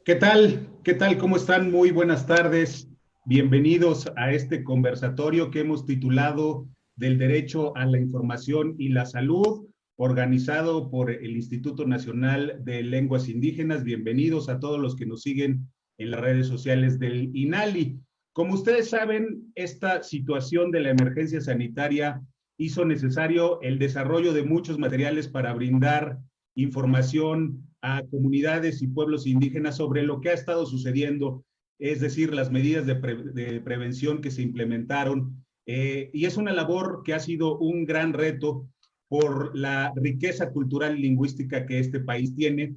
¿Qué tal? ¿Qué tal? ¿Cómo están? Muy buenas tardes. Bienvenidos a este conversatorio que hemos titulado Del Derecho a la Información y la Salud, organizado por el Instituto Nacional de Lenguas Indígenas. Bienvenidos a todos los que nos siguen en las redes sociales del INALI. Como ustedes saben, esta situación de la emergencia sanitaria hizo necesario el desarrollo de muchos materiales para brindar información a comunidades y pueblos indígenas sobre lo que ha estado sucediendo, es decir, las medidas de prevención que se implementaron. Y es una labor que ha sido un gran reto por la riqueza cultural y lingüística que este país tiene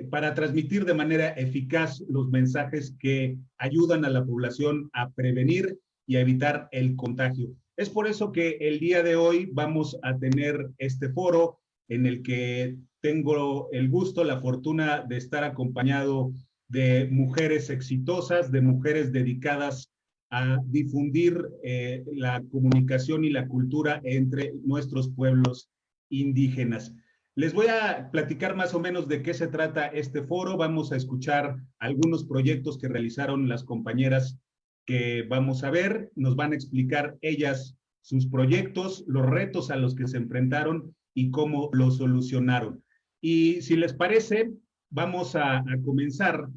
para transmitir de manera eficaz los mensajes que ayudan a la población a prevenir y a evitar el contagio. Es por eso que el día de hoy vamos a tener este foro en el que tengo el gusto, la fortuna de estar acompañado de mujeres exitosas, de mujeres dedicadas a difundir la comunicación y la cultura entre nuestros pueblos indígenas. Les voy a platicar más o menos de qué se trata este foro. Vamos a escuchar algunos proyectos que realizaron las compañeras que vamos a ver. Nos van a explicar ellas sus proyectos, los retos a los que se enfrentaron y cómo lo solucionaron. Y si les parece, vamos a comenzar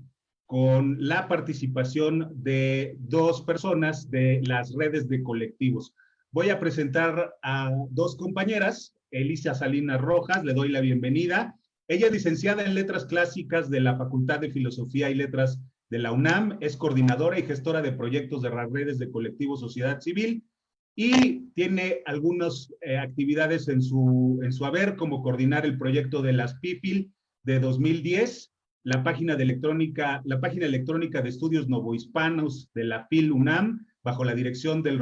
con la participación de dos personas de las redes de colectivos. Voy a presentar a dos compañeras, Elisa Salinas Rojas, le doy la bienvenida. Ella es licenciada en Letras Clásicas de la Facultad de Filosofía y Letras de la UNAM, es coordinadora y gestora de proyectos de las redes de colectivos Sociedad Civil y tiene algunas actividades en su haber, como coordinar el proyecto de las PIFIL de 2010, la página electrónica de estudios novohispanos de la FIL UNAM, bajo la dirección del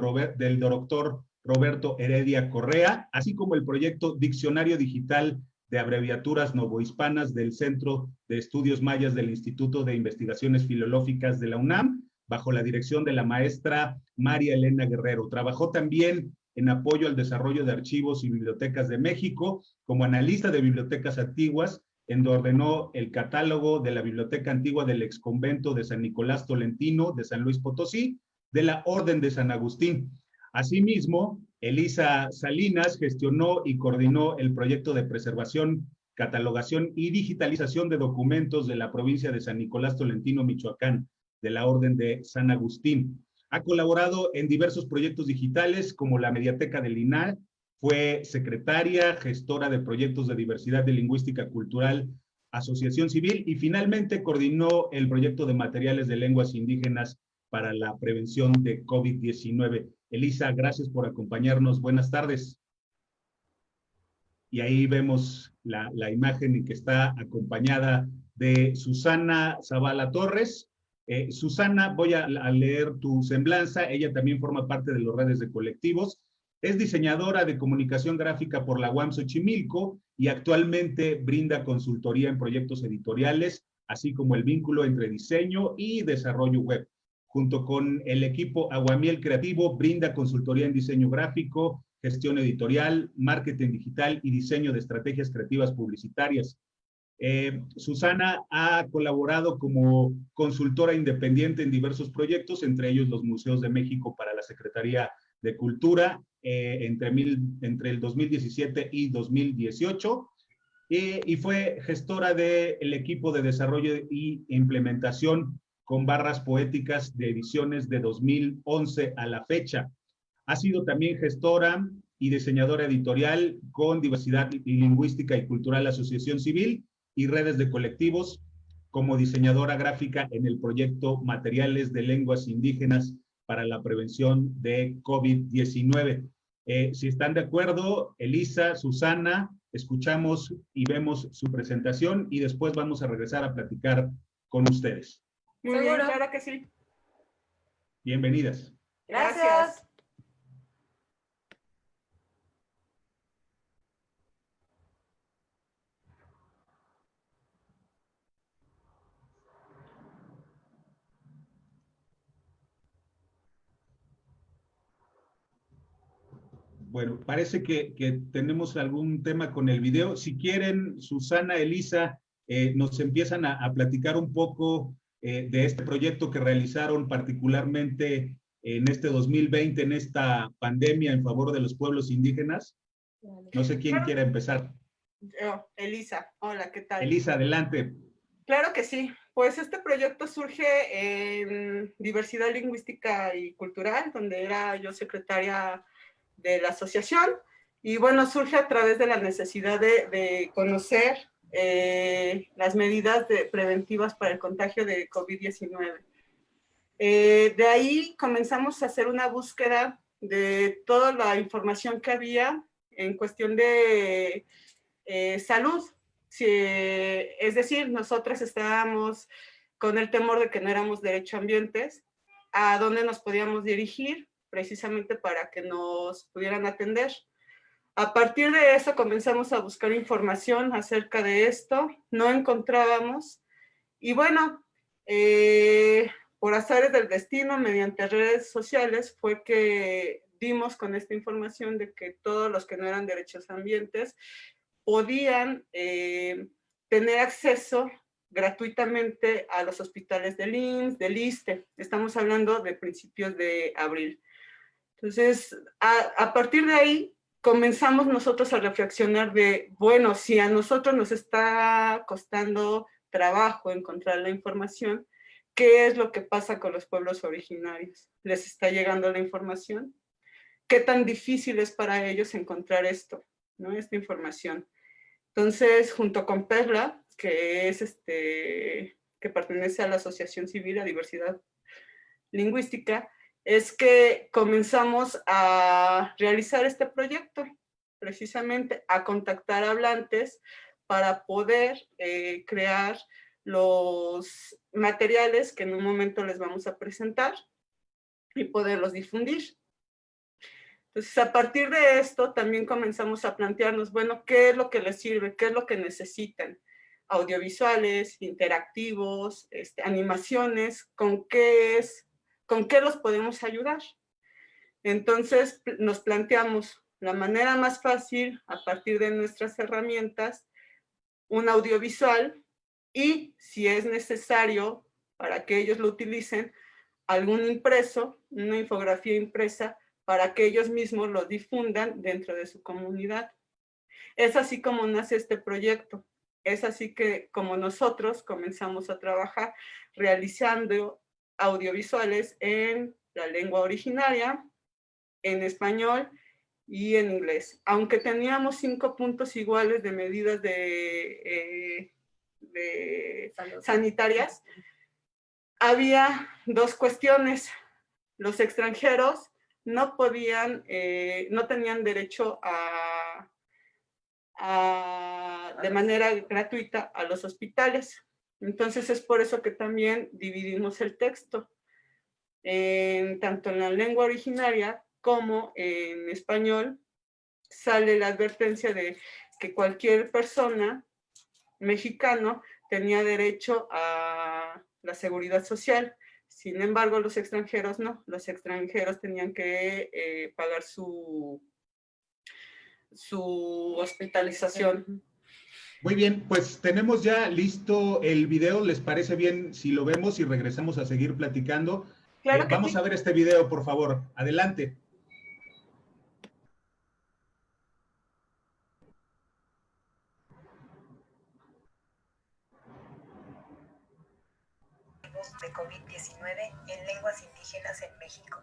doctor Roberto Heredia Correa, así como el proyecto Diccionario Digital de Abreviaturas Novohispanas del Centro de Estudios Mayas del Instituto de Investigaciones Filológicas de la UNAM, bajo la dirección de la maestra María Elena Guerrero. Trabajó también en apoyo al desarrollo de archivos y bibliotecas de México como analista de bibliotecas antiguas, en donde ordenó el catálogo de la Biblioteca Antigua del Exconvento de San Nicolás Tolentino de San Luis Potosí, de la Orden de San Agustín. Asimismo, Elisa Salinas gestionó y coordinó el proyecto de preservación, catalogación y digitalización de documentos de la provincia de San Nicolás Tolentino, Michoacán, de la Orden de San Agustín. Ha colaborado en diversos proyectos digitales como la Mediateca del INAH, fue secretaria, gestora de proyectos de diversidad de lingüística cultural, asociación civil y finalmente coordinó el proyecto de materiales de lenguas indígenas para la prevención de COVID-19. Elisa, gracias por acompañarnos. Buenas tardes. Y ahí vemos la imagen en que está acompañada de Susana Zavala Torres. Susana, voy a leer tu semblanza. Ella también forma parte de las redes de colectivos. Es diseñadora de comunicación gráfica por la UAM Xochimilco y actualmente brinda consultoría en proyectos editoriales, así como el vínculo entre diseño y desarrollo web. Junto con el equipo Aguamiel Creativo, brinda consultoría en diseño gráfico, gestión editorial, marketing digital y diseño de estrategias creativas publicitarias. Susana ha colaborado como consultora independiente en diversos proyectos, entre ellos los Museos de México para la Secretaría de Cultura entre el 2017 y 2018, y fue gestora del equipo de desarrollo y implementación con barras poéticas de ediciones de 2011 a la fecha. Ha sido también gestora y diseñadora editorial con Diversidad Lingüística y Cultural Asociación Civil y redes de colectivos, como diseñadora gráfica en el proyecto Materiales de Lenguas Indígenas para la Prevención de COVID-19. Si están de acuerdo, Elisa, Susana, escuchamos y vemos su presentación y después vamos a regresar a platicar con ustedes. Muy bien, claro que sí. Bienvenidas. Gracias. Bueno, parece que tenemos algún tema con el video. Si quieren, Susana, Elisa, nos empiezan a platicar un poco de este proyecto que realizaron particularmente en este 2020, en esta pandemia en favor de los pueblos indígenas. No sé quién quiera empezar. Yo, Elisa. Hola, ¿qué tal? Elisa, adelante. Claro que sí. Pues este proyecto surge en Diversidad Lingüística y Cultural, donde era yo secretaria de la asociación. Y bueno, surge a través de la necesidad de conocer las medidas preventivas para el contagio de COVID-19. De ahí comenzamos a hacer una búsqueda de toda la información que había en cuestión de salud. Si, es decir, nosotras estábamos con el temor de que no éramos derechohabientes, a dónde nos podíamos dirigir precisamente para que nos pudieran atender. A partir de eso comenzamos a buscar información acerca de esto, no encontrábamos, y bueno, por azares del destino, mediante redes sociales, fue que dimos con esta información de que todos los que no eran derechohabientes podían tener acceso gratuitamente a los hospitales del IMSS, del ISSSTE. Estamos hablando de principios de abril. Entonces, a partir de ahí, comenzamos nosotros a reflexionar de, bueno, si a nosotros nos está costando trabajo encontrar la información, ¿qué es lo que pasa con los pueblos originarios? ¿Les está llegando la información? ¿Qué tan difícil es para ellos encontrar esto, ¿no? Esta información. Entonces, junto con Perla, que es que pertenece a la Asociación Civil a Diversidad Lingüística, es que comenzamos a realizar este proyecto, precisamente a contactar hablantes para poder crear los materiales que en un momento les vamos a presentar y poderlos difundir. Entonces, a partir de esto, también comenzamos a plantearnos, bueno, ¿qué es lo que les sirve? ¿Qué es lo que necesitan? Audiovisuales, interactivos, animaciones, ¿con qué los podemos ayudar? Entonces, nos planteamos la manera más fácil, a partir de nuestras herramientas, un audiovisual y, si es necesario, para que ellos lo utilicen, algún impreso, una infografía impresa, para que ellos mismos lo difundan dentro de su comunidad. Es así como nace este proyecto. Es así que como nosotros comenzamos a trabajar realizando audiovisuales en la lengua originaria, en español y en inglés. Aunque teníamos 5 puntos iguales de medidas de sanitarias, había 2 cuestiones. Los extranjeros no podían, no tenían derecho de manera gratuita a los hospitales. Entonces es por eso que también dividimos el texto, tanto en la lengua originaria como en español. Sale la advertencia de que cualquier persona mexicano tenía derecho a la seguridad social. Sin embargo, los extranjeros no. Los extranjeros tenían que pagar su hospitalización. Muy bien, pues tenemos ya listo el video. ¿Les parece bien si lo vemos y regresamos a seguir platicando? Claro que vamos sí. a ver este video, por favor. Adelante. De COVID-19 en lenguas indígenas en México.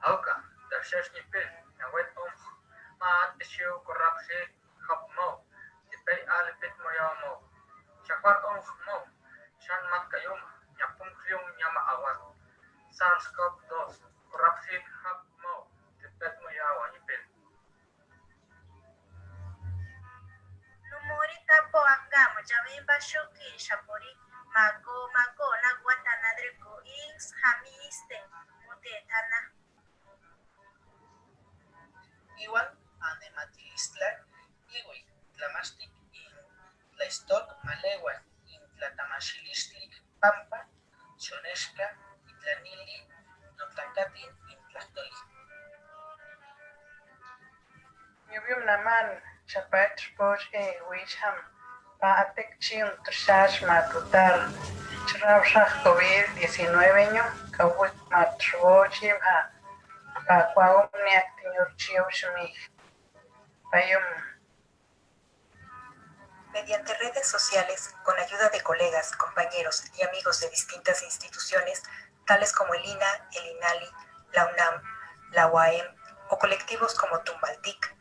Auka, dashash nipil, nawet maat tishu korapsi hapmo, tipay alipit moyamo, chakwat mo, shan mat kayum, yapung kryung nyama awat, SARS-CoV-2, korapsi hapmo, tipet moyawa nipil. Numurita po angamo Jamin Bashoki Shapori Mako Mako Naguatanadreco Ings Hamiste Mutetana. Igual Anematilistlak Iwi Tlamastik in Tlaistok Malewan in Tlatamashilistlik Pampa Chonesca Itlanili Notlacatin in Tlastoli. Yubium naman Chapat Poch Wisham Paatek Chin Trashash Matutar Chravshach COVID-19 año Kawik Matrochim a Pacuagum Niactinur Chioshmi Payum. Mediante redes sociales, con ayuda de colegas, compañeros y amigos de distintas instituciones, tales como el INA, el INALI, la UNAM, la UAM o colectivos como Tumbaltic,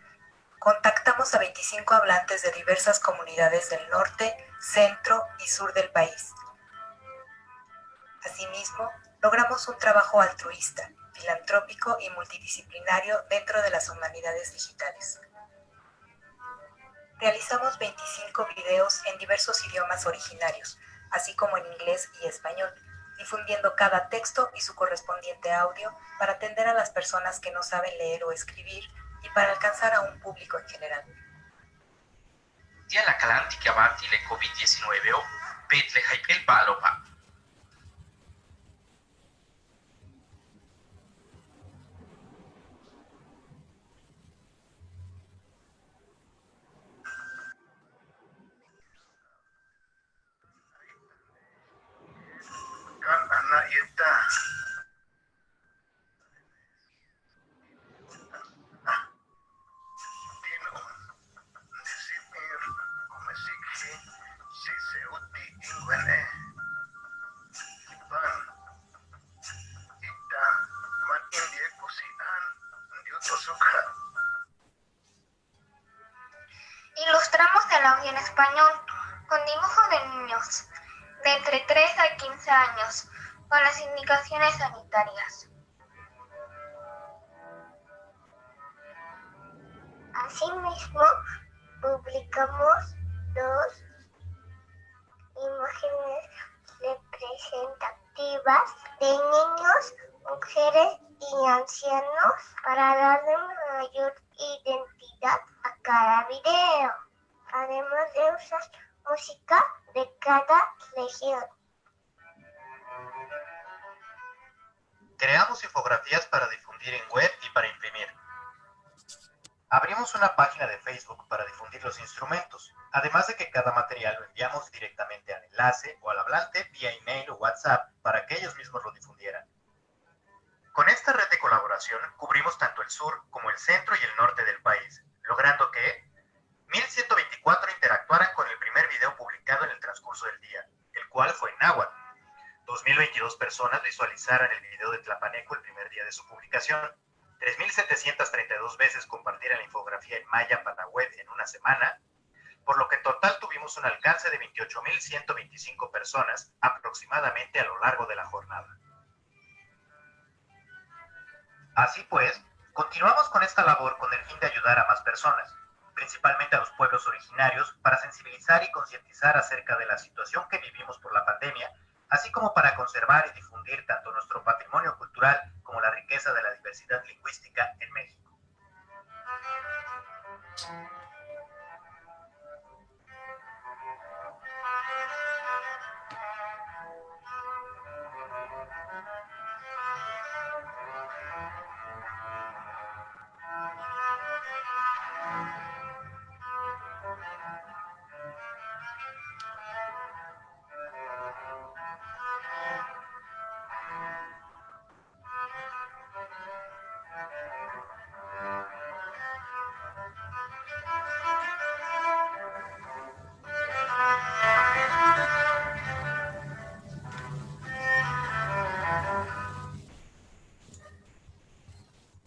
contactamos a 25 hablantes de diversas comunidades del norte, centro y sur del país. Asimismo, logramos un trabajo altruista, filantrópico y multidisciplinario dentro de las humanidades digitales. Realizamos 25 videos en diversos idiomas originarios, así como en inglés y español, difundiendo cada texto y su correspondiente audio para atender a las personas que no saben leer o escribir y para alcanzar a un público en general. Dia la calanti que abati le COVID-19 o petle haipel balopa. Anak ita Dino Desimir Kumesikhi Siseuti Ingwene Pan Ita Man Indie Kusian Diutosuka. Ilustramos el audio en español con dibujos de niños de entre 3 a 15 años con las indicaciones sanitarias. Asimismo, publicamos 2 imágenes representativas de niños, mujeres y ancianos para darle mayor identidad a cada video, además de usar música de cada región. Creamos infografías para difundir en web y para imprimir. Abrimos una página de Facebook para difundir los instrumentos, además de que cada material lo enviamos directamente al enlace o al hablante vía email o WhatsApp para que ellos mismos lo difundieran. Con esta red de colaboración cubrimos tanto el sur como el centro y el norte del país, logrando que 1,124 interactuaran con el primer video publicado en el transcurso del día, el cual fue en náhuatl. 2,022 personas visualizaran el video de Tlapaneco el primer día de su publicación. 3,732 veces compartieran la infografía en maya para web en una semana, por lo que en total tuvimos un alcance de 28,125 personas aproximadamente a lo largo de la jornada. Así pues, continuamos con esta labor con el fin de ayudar a más personas, principalmente a los pueblos originarios, para sensibilizar y concientizar acerca de la situación que vivimos por la pandemia, así como para conservar y difundir tanto nuestro patrimonio cultural como la riqueza de la diversidad lingüística en México.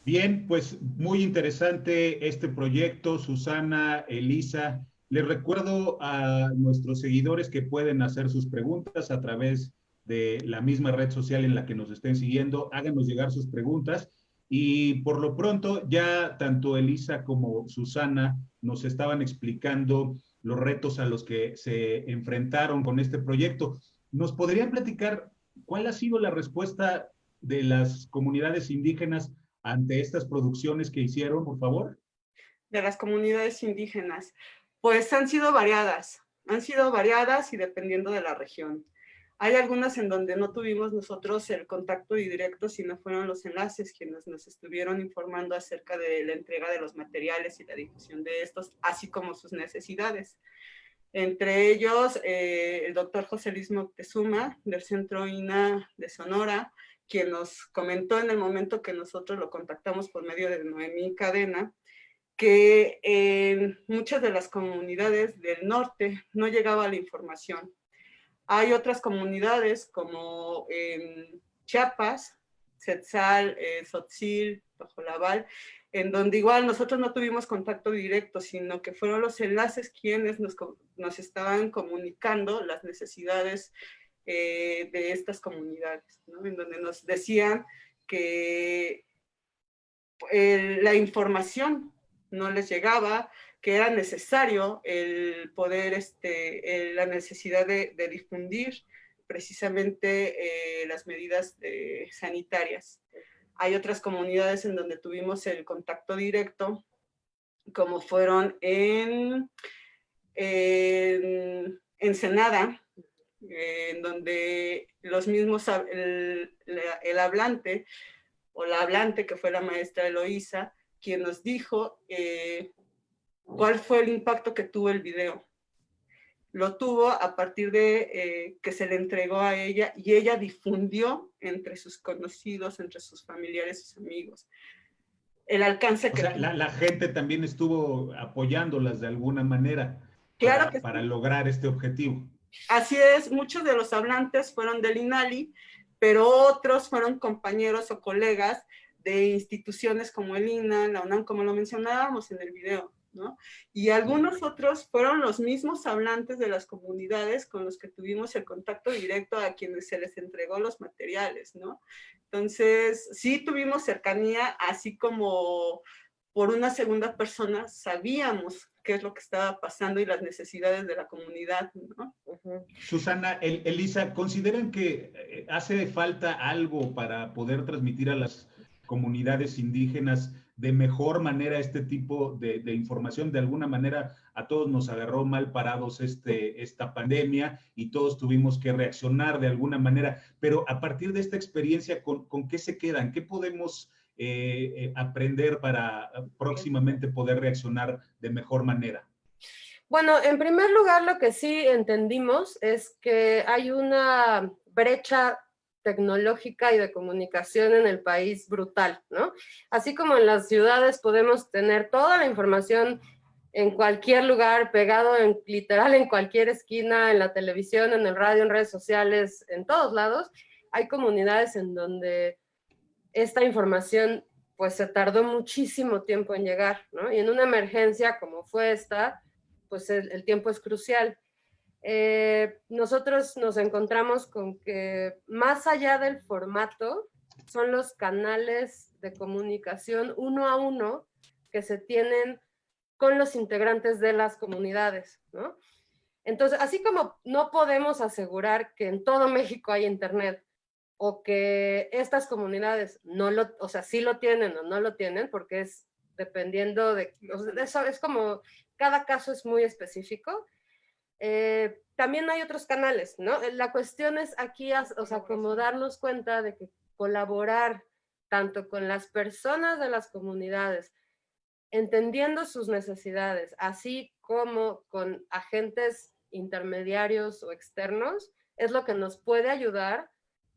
Bien, pues muy interesante este proyecto, Susana, Elisa. Les recuerdo a nuestros seguidores que pueden hacer sus preguntas a través de la misma red social en la que nos estén siguiendo. Háganos llegar sus preguntas y por lo pronto ya tanto Elisa como Susana nos estaban explicando los retos a los que se enfrentaron con este proyecto. ¿Nos podrían platicar cuál ha sido la respuesta de las comunidades indígenas ante estas producciones que hicieron, por favor? De las comunidades indígenas, pues han sido variadas y dependiendo de la región. Hay algunas en donde no tuvimos nosotros el contacto directo, sino fueron los enlaces quienes nos estuvieron informando acerca de la entrega de los materiales y la difusión de estos, así como sus necesidades. Entre ellos, el doctor José Luis Moctezuma, del Centro INA de Sonora, quien nos comentó en el momento que nosotros lo contactamos por medio de Noemí Cadena, que en muchas de las comunidades del norte no llegaba la información. Hay otras comunidades como en Chiapas, Tzetzal, Tzotzil, Tojolabal, en donde igual nosotros no tuvimos contacto directo, sino que fueron los enlaces quienes nos estaban comunicando las necesidades de estas comunidades, ¿no? En donde nos decían que la información no les llegaba, que era necesario el poder, la necesidad de difundir precisamente las medidas sanitarias. Hay otras comunidades en donde tuvimos el contacto directo, como fueron en Ensenada, en donde los mismos, el hablante o la hablante, que fue la maestra Eloísa, quien nos dijo cuál fue el impacto que tuvo el video. Lo tuvo a partir de que se le entregó a ella y ella difundió entre sus conocidos, entre sus familiares, sus amigos. El alcance que... O sea, la gente también estuvo apoyándolas de alguna manera claro para sí. lograr este objetivo. Así es, muchos de los hablantes fueron del INALI, pero otros fueron compañeros o colegas de instituciones como el INA, la UNAM, como lo mencionábamos en el video, ¿no? Y algunos otros fueron los mismos hablantes de las comunidades con los que tuvimos el contacto directo, a quienes se les entregó los materiales, ¿no? Entonces, sí tuvimos cercanía, así como por una segunda persona sabíamos qué es lo que estaba pasando y las necesidades de la comunidad, ¿no? Susana, Elisa, ¿consideran que hace falta algo para poder transmitir a las comunidades indígenas de mejor manera este tipo de información? De alguna manera a todos nos agarró mal parados esta pandemia y todos tuvimos que reaccionar de alguna manera, pero a partir de esta experiencia, ¿con qué se quedan? ¿Qué podemos aprender para próximamente poder reaccionar de mejor manera? Bueno, en primer lugar, lo que sí entendimos es que hay una brecha tecnológica y de comunicación en el país brutal, ¿no? Así como en las ciudades podemos tener toda la información en cualquier lugar, pegado literal en cualquier esquina, en la televisión, en el radio, en redes sociales, en todos lados, hay comunidades en donde esta información pues se tardó muchísimo tiempo en llegar, ¿no? Y en una emergencia como fue esta, pues el tiempo es crucial. Nosotros nos encontramos con que más allá del formato, son los canales de comunicación uno a uno que se tienen con los integrantes de las comunidades, ¿no? Entonces, así como no podemos asegurar que en todo México hay internet, o que estas comunidades o sea, sí lo tienen o no lo tienen, porque es dependiendo de eso, es como, cada caso es muy específico. También hay otros canales, ¿no? La cuestión es aquí, o sea, como darnos cuenta de que colaborar tanto con las personas de las comunidades, entendiendo sus necesidades, así como con agentes intermediarios o externos, es lo que nos puede ayudar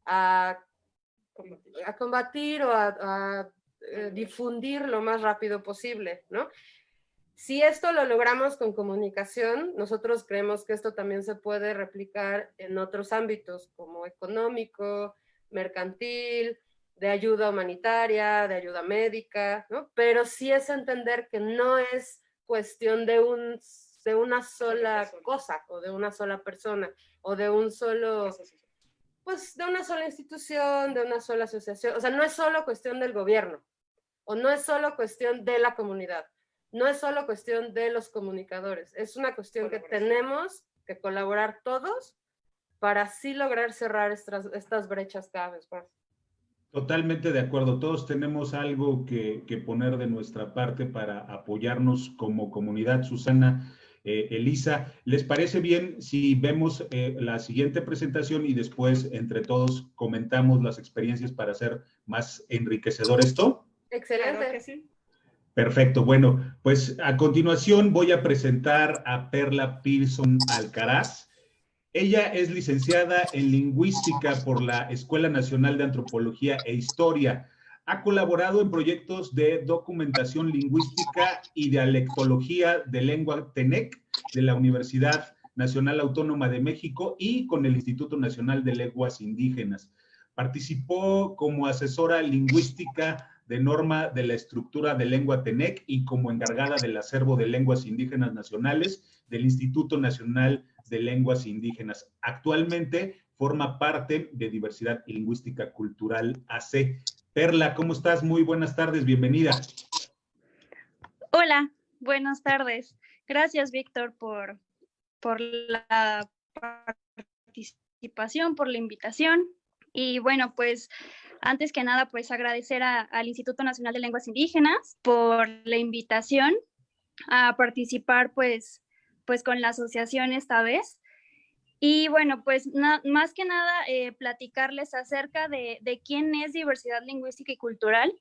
a combatir o a difundir lo más rápido posible, ¿no? Si esto lo logramos con comunicación, nosotros creemos que esto también se puede replicar en otros ámbitos como económico, mercantil, de ayuda humanitaria, de ayuda médica, ¿no? Pero sí es entender que no es cuestión de una sola cosa o de una sola persona o de un solo, pues de una sola institución, de una sola asociación. O sea, no es solo cuestión del gobierno o no es solo cuestión de la comunidad. no es solo cuestión de los comunicadores, es una cuestión que tenemos que colaborar todos para así lograr cerrar estas brechas cada vez más. Totalmente de acuerdo. Todos tenemos algo que poner de nuestra parte para apoyarnos como comunidad. Susana, Elisa, ¿les parece bien si vemos la siguiente presentación y después entre todos comentamos las experiencias para hacer más enriquecedor esto? Excelente. Claro que sí. Perfecto. Bueno, pues a continuación voy a presentar a Perla Pearson Alcaraz. Ella es licenciada en Lingüística por la Escuela Nacional de Antropología e Historia. Ha colaborado en proyectos de documentación lingüística y dialectología de lengua TENEC de la Universidad Nacional Autónoma de México y con el Instituto Nacional de Lenguas Indígenas. Participó como asesora lingüística de norma de la estructura de lengua TENEC y como encargada del acervo de lenguas indígenas nacionales del Instituto Nacional de Lenguas Indígenas. Actualmente forma parte de Diversidad Lingüística Cultural AC. Perla, ¿cómo estás? Muy buenas tardes, bienvenida. Hola, buenas tardes. Gracias, Víctor, por la participación, por la invitación. Y bueno, pues antes que nada, pues agradecer al Instituto Nacional de Lenguas Indígenas por la invitación a participar pues con la asociación esta vez. Y bueno, pues más que nada platicarles acerca de quién es Diversidad Lingüística y Cultural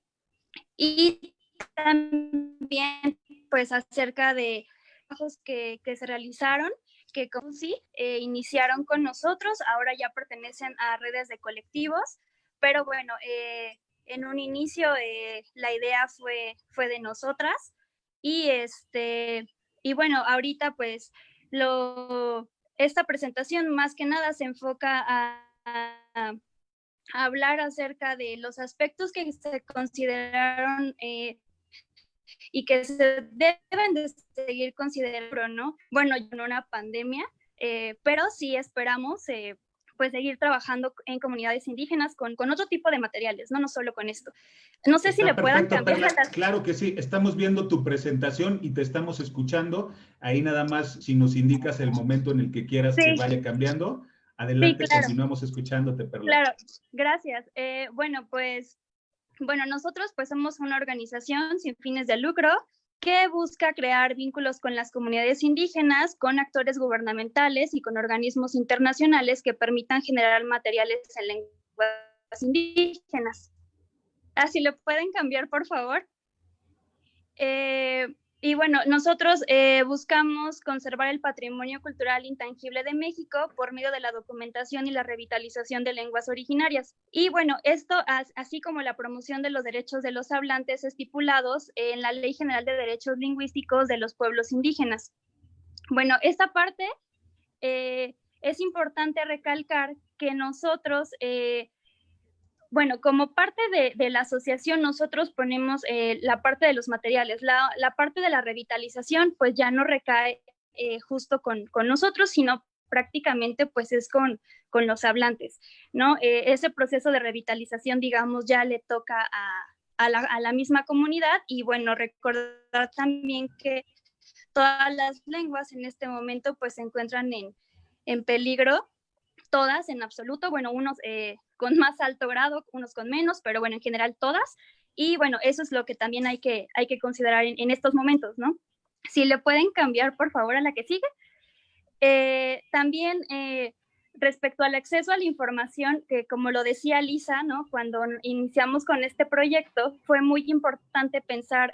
y también pues acerca de trabajos que se realizaron, que como sí, iniciaron con nosotros, ahora ya pertenecen a redes de colectivos, pero bueno, en un inicio la idea fue de nosotras y bueno, ahorita pues esta presentación más que nada se enfoca a hablar acerca de los aspectos que se consideraron y que se deben de seguir considerando, ¿no? Bueno, en una pandemia, pero sí esperamos pues seguir trabajando en comunidades indígenas con otro tipo de materiales, no solo con esto. No sé si le puedan cambiar. Perla, claro que sí, estamos viendo tu presentación y te estamos escuchando. Ahí nada más, si nos indicas el momento en el que quieras que vaya cambiando, adelante, sí, claro. Continuamos escuchándote, Perla. Claro, gracias. Bueno, nosotros pues somos una organización sin fines de lucro que busca crear vínculos con las comunidades indígenas, con actores gubernamentales y con organismos internacionales que permitan generar materiales en lenguas indígenas. Así lo pueden cambiar, por favor. Y bueno, nosotros buscamos conservar el patrimonio cultural intangible de México por medio de la documentación y la revitalización de lenguas originarias. Y bueno, esto así como la promoción de los derechos de los hablantes estipulados en la Ley General de Derechos Lingüísticos de los Pueblos Indígenas. Bueno, esta parte es importante recalcar que nosotros... Bueno, como parte de la asociación, nosotros ponemos la parte de los materiales. La parte de la revitalización, pues ya no recae justo con nosotros, sino prácticamente pues es con los hablantes, ¿no? Ese proceso de revitalización, digamos, ya le toca a la misma comunidad y bueno, recordar también que todas las lenguas en este momento pues se encuentran en peligro, todas en absoluto, bueno, unos con más alto grado, unos con menos, pero bueno, en general todas. Y bueno, eso es lo que también hay que considerar en estos momentos, ¿no? Si le pueden cambiar, por favor, a la que sigue. También respecto al acceso a la información, que como lo decía Lisa, ¿no? Cuando iniciamos con este proyecto, fue muy importante pensar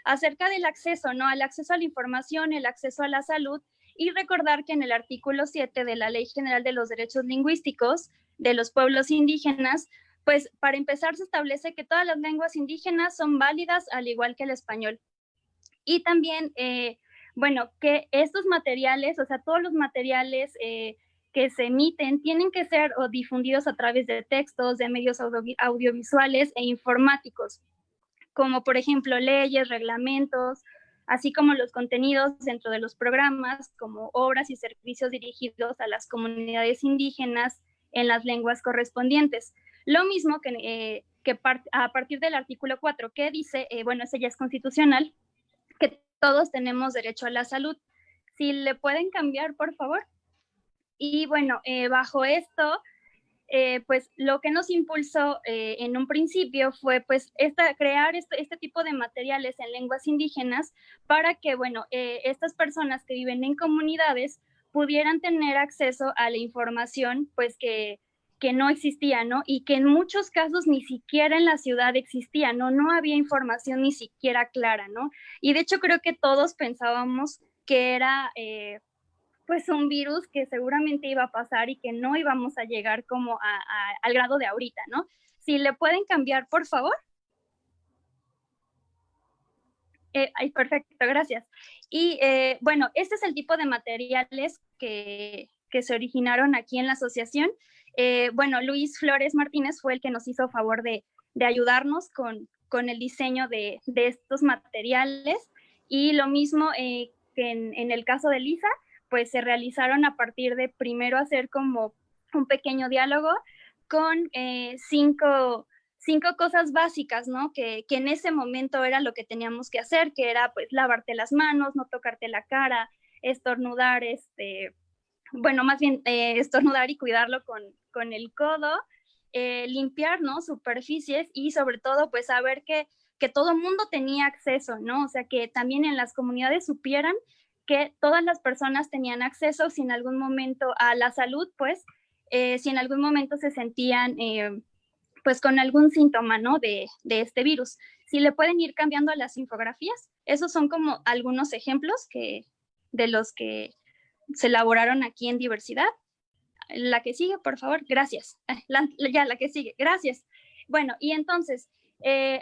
acerca del acceso, ¿no? Al acceso a la información, el acceso a la salud, y recordar que en el artículo 7 de la Ley General de los Derechos Lingüísticos de los Pueblos Indígenas, pues para empezar se establece que todas las lenguas indígenas son válidas al igual que el español. Y también, bueno, que estos materiales, o sea, todos los materiales que se emiten tienen que ser o difundidos a través de textos, de medios audiovisuales e informáticos, como por ejemplo leyes, reglamentos, así como los contenidos dentro de los programas, como obras y servicios dirigidos a las comunidades indígenas en las lenguas correspondientes. Lo mismo que a partir del artículo 4, que dice, bueno, ese ya es constitucional, que todos tenemos derecho a la salud. Si le pueden cambiar, por favor. Y bueno, bajo esto, pues lo que nos impulsó en un principio fue pues crear este tipo de materiales en lenguas indígenas para que, bueno, estas personas que viven en comunidades pudieran tener acceso a la información pues que no existía, ¿no? Y que en muchos casos ni siquiera en la ciudad existía, ¿no? No había información ni siquiera clara, ¿no? Y de hecho creo que todos pensábamos que era pues un virus que seguramente iba a pasar y que no íbamos a llegar como al grado de ahorita, ¿no? Si le pueden cambiar, por favor. Perfecto, gracias. Y bueno, este es el tipo de materiales que se originaron aquí en la asociación. Bueno, Luis Flores Martínez fue el que nos hizo favor de ayudarnos con el diseño de estos materiales, y lo mismo que en el caso de Lisa, pues se realizaron a partir de primero hacer como un pequeño diálogo con cinco cosas básicas, ¿no? Que en ese momento era lo que teníamos que hacer, que era pues lavarte las manos, no tocarte la cara, estornudar, bueno, más bien estornudar y cuidarlo con el codo, limpiar, ¿no? Superficies, y sobre todo pues saber que todo mundo tenía acceso, ¿no? O sea, que también en las comunidades supieran que todas las personas tenían acceso si en algún momento a la salud, pues, si en algún momento se sentían pues con algún síntoma, ¿no? De este virus. Si le pueden ir cambiando a las infografías, esos son como algunos ejemplos de los que se elaboraron aquí en Diversidad. La que sigue, por favor, gracias. La que sigue, gracias. Bueno, y entonces,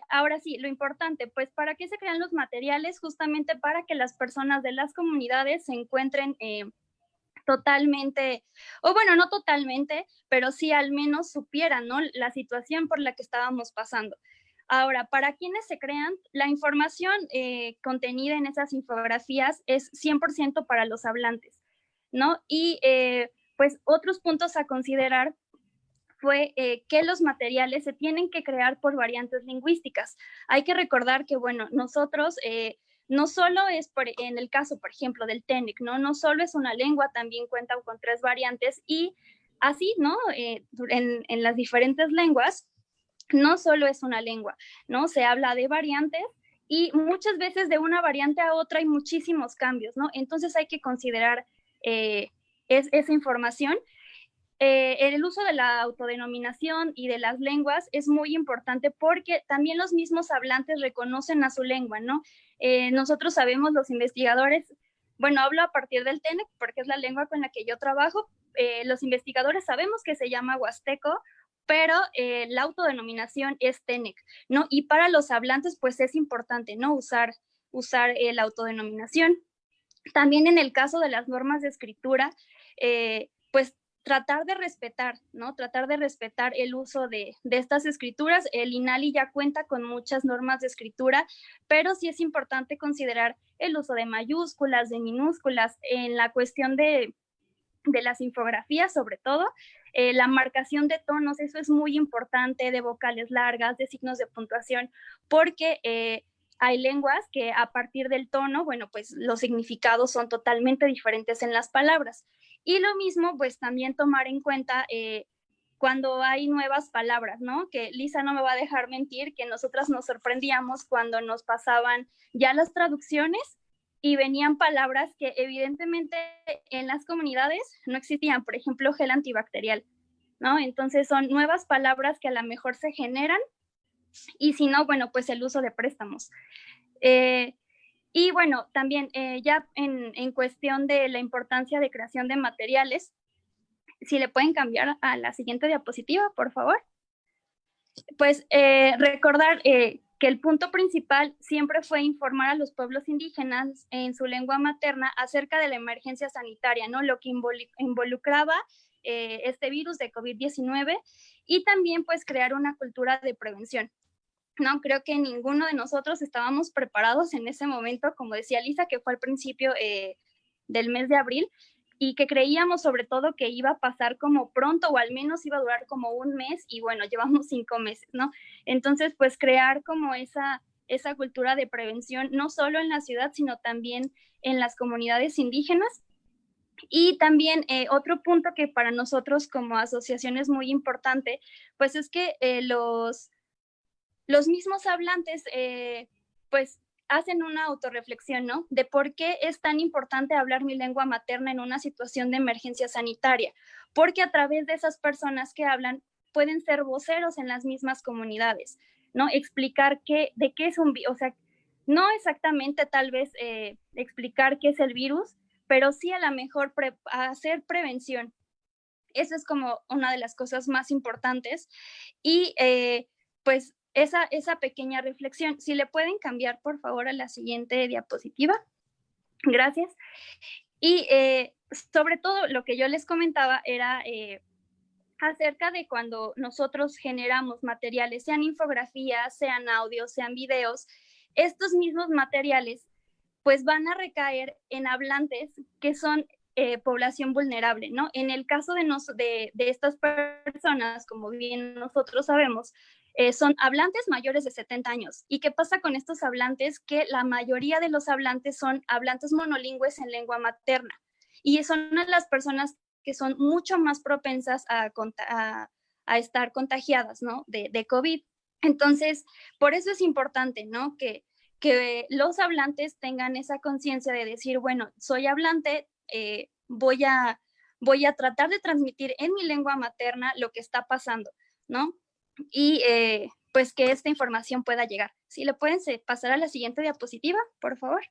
ahora sí, lo importante, pues, ¿para qué se crean los materiales? Justamente para que las personas de las comunidades se encuentren totalmente, o bueno, no totalmente, pero sí al menos supieran, ¿no? La situación por la que estábamos pasando. Ahora, para quienes se crean, la información contenida en esas infografías es 100% para los hablantes, ¿no? Y pues otros puntos a considerar fue que los materiales se tienen que crear por variantes lingüísticas. Hay que recordar que, bueno, nosotros no solo es en el caso, por ejemplo, del TENEC, ¿no? No solo es una lengua, también cuenta con 3 variantes, y así, ¿no? En las diferentes lenguas, no solo es una lengua, ¿no? Se habla de variantes, y muchas veces de una variante a otra hay muchísimos cambios, ¿no? Entonces hay que considerar esa información. El uso de la autodenominación y de las lenguas es muy importante porque también los mismos hablantes reconocen a su lengua, ¿no? Nosotros sabemos, los investigadores, bueno, hablo a partir del TENEC porque es la lengua con la que yo trabajo, los investigadores sabemos que se llama huasteco, pero la autodenominación es TENEC, ¿no? Y para los hablantes, pues es importante, ¿no? Usar la autodenominación. También en el caso de las normas de escritura, pues tratar de respetar, ¿no? Tratar de respetar el uso de estas escrituras. El INALI ya cuenta con muchas normas de escritura, pero sí es importante considerar el uso de mayúsculas, de minúsculas, en la cuestión de las infografías, sobre todo. La marcación de tonos, eso es muy importante, de vocales largas, de signos de puntuación, porque hay lenguas que a partir del tono, bueno, pues los significados son totalmente diferentes en las palabras. Y lo mismo, pues también tomar en cuenta cuando hay nuevas palabras, ¿no? Que Lisa no me va a dejar mentir, que nosotras nos sorprendíamos cuando nos pasaban ya las traducciones y venían palabras que evidentemente en las comunidades no existían, por ejemplo, gel antibacterial, ¿no? Entonces son nuevas palabras que a lo mejor se generan, y si no, bueno, pues el uso de préstamos. Y bueno, también ya en cuestión de la importancia de creación de materiales, si le pueden cambiar a la siguiente diapositiva, por favor. Pues recordar que el punto principal siempre fue informar a los pueblos indígenas en su lengua materna acerca de la emergencia sanitaria, ¿no? Lo que involucraba este virus de COVID-19, y también pues crear una cultura de prevención. No, creo que ninguno de nosotros estábamos preparados en ese momento, como decía Lisa, que fue al principio del mes de abril, y que creíamos sobre todo que iba a pasar como pronto, o al menos iba a durar como un mes, y bueno, llevamos 5 meses, ¿no? Entonces, pues crear como esa esa cultura de prevención, no solo en la ciudad, sino también en las comunidades indígenas. Y también otro punto que para nosotros como asociación es muy importante, pues es que los mismos hablantes, pues hacen una autorreflexión, ¿no? De por qué es tan importante hablar mi lengua materna en una situación de emergencia sanitaria. Porque a través de esas personas que hablan, pueden ser voceros en las mismas comunidades, ¿no? Explicar de qué es un virus, o sea, no exactamente tal vez explicar qué es el virus, pero sí a lo mejor hacer prevención. Eso es como una de las cosas más importantes. Y pues esa pequeña reflexión, si le pueden cambiar por favor a la siguiente diapositiva. Gracias. Y sobre todo lo que yo les comentaba era acerca de cuando nosotros generamos materiales, sean infografías, sean audios, sean videos, estos mismos materiales pues van a recaer en hablantes que son población vulnerable, ¿no? En el caso de estas personas, como bien nosotros sabemos, son hablantes mayores de 70 años. ¿Y qué pasa con estos hablantes? Que la mayoría de los hablantes son hablantes monolingües en lengua materna y son las personas que son mucho más propensas a estar contagiadas, ¿no? de COVID. Entonces, por eso es importante, ¿no? Que los hablantes tengan esa conciencia de decir, bueno, soy hablante, voy a tratar de transmitir en mi lengua materna lo que está pasando, ¿no? Y pues que esta información pueda llegar. Si le pueden pasar a la siguiente diapositiva, por favor.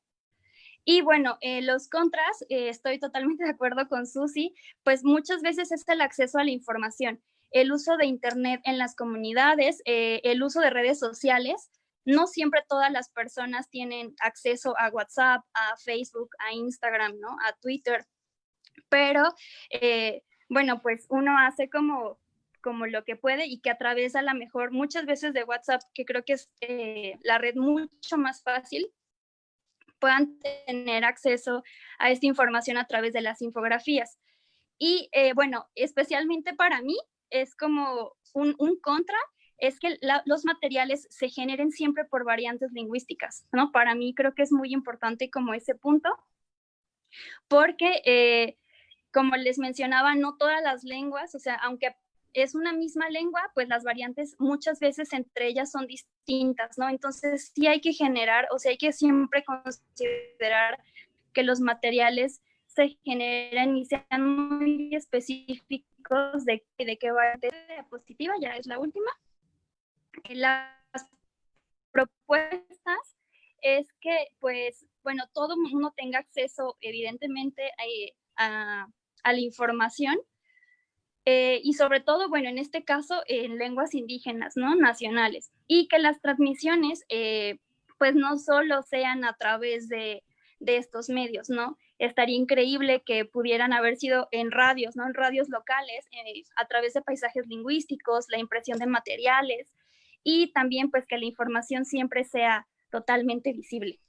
Y bueno, los contras, estoy totalmente de acuerdo con Susi, pues muchas veces es el acceso a la información, el uso de Internet en las comunidades, el uso de redes sociales. No siempre todas las personas tienen acceso a WhatsApp, a Facebook, a Instagram, ¿no? A Twitter, pero bueno, pues uno hace como lo que puede y que a través a lo mejor muchas veces de WhatsApp, que creo que es la red mucho más fácil, puedan tener acceso a esta información a través de las infografías. Y bueno, especialmente para mí es como un contra, es que los materiales se generen siempre por variantes lingüísticas, ¿no? Para mí creo que es muy importante como ese punto, porque como les mencionaba, no todas las lenguas, o sea, aunque es una misma lengua, pues las variantes muchas veces entre ellas son distintas, ¿no? Entonces sí hay que generar, o sea, hay que siempre considerar que los materiales se generen y sean muy específicos de qué variante. Diapositiva, ya es la última. Las propuestas es que, pues, bueno, todo mundo tenga acceso, evidentemente, a la información, y sobre todo, bueno, en este caso, en lenguas indígenas, ¿no? Nacionales, y que las transmisiones, pues, no solo sean a través de estos medios, ¿no? Estaría increíble que pudieran haber sido en radios, ¿no? En radios locales, a través de paisajes lingüísticos, la impresión de materiales, y también, pues, que la información siempre sea totalmente visible.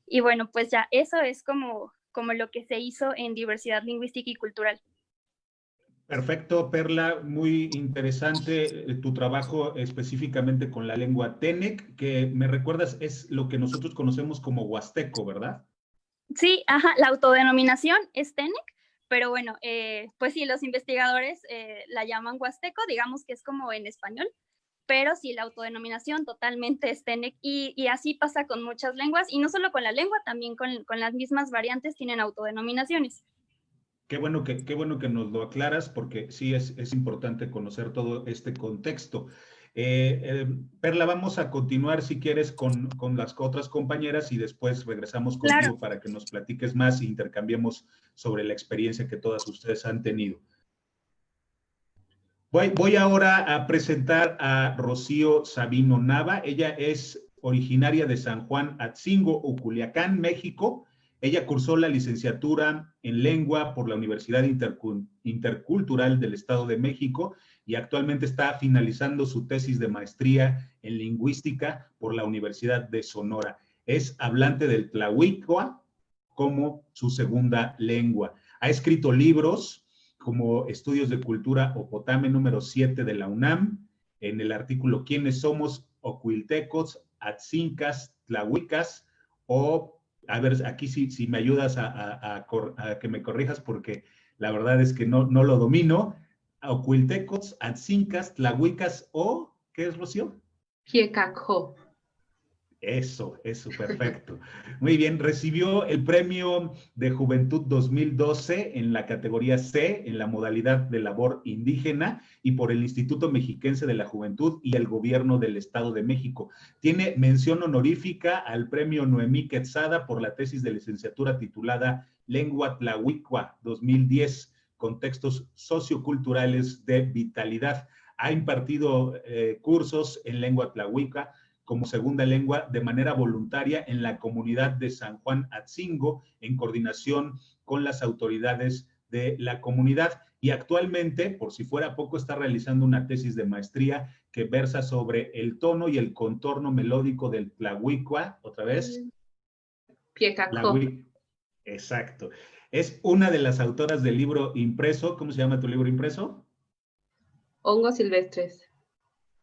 Y bueno, pues ya, eso es como lo que se hizo en diversidad lingüística y cultural. Perfecto, Perla, muy interesante tu trabajo específicamente con la lengua Tenec, que me recuerdas es lo que nosotros conocemos como huasteco, ¿verdad? Sí, ajá, la autodenominación es Tenec, pero bueno, pues sí, los investigadores la llaman huasteco, digamos que es como en español, pero sí, la autodenominación totalmente es Tenec, y así pasa con muchas lenguas, y no solo con la lengua, también con las mismas variantes tienen autodenominaciones. Qué bueno que nos lo aclaras, porque sí es importante conocer todo este contexto. Perla, vamos a continuar, si quieres, con las otras compañeras y después regresamos contigo, claro, para que nos platiques más e intercambiemos sobre la experiencia que todas ustedes han tenido. Voy ahora a presentar a Rocío Sabino Nava. Ella es originaria de San Juan Atzingo, Culiacán, México. Ella cursó la licenciatura en lengua por la Universidad Intercultural del Estado de México y actualmente está finalizando su tesis de maestría en lingüística por la Universidad de Sonora. Es hablante del tlahuicua como su segunda lengua. Ha escrito libros como Estudios de Cultura Opotame número 7 de la UNAM, en el artículo ¿Quiénes somos ocuiltecos, atzincas, tlahuicas o, a ver, aquí si me ayudas a que me corrijas porque la verdad es que no lo domino, ocuiltecos, atzincas, tlahuicas o, ¿qué es, Rocío? Piekakho. Eso, perfecto. Muy bien, recibió el Premio de Juventud 2012 en la categoría C, en la modalidad de labor indígena, y por el Instituto Mexiquense de la Juventud y el Gobierno del Estado de México. Tiene mención honorífica al Premio Noemí Quetzada por la tesis de licenciatura titulada Lengua Tlahuicua 2010, Contextos Socioculturales de Vitalidad. Ha impartido cursos en lengua tlahuica como segunda lengua de manera voluntaria en la comunidad de San Juan Atzingo, en coordinación con las autoridades de la comunidad. Y actualmente, por si fuera poco, está realizando una tesis de maestría que versa sobre el tono y el contorno melódico del tlahuicua, otra vez. Piekakho. Exacto. Es una de las autoras del libro impreso. ¿Cómo se llama tu libro impreso? Hongos silvestres.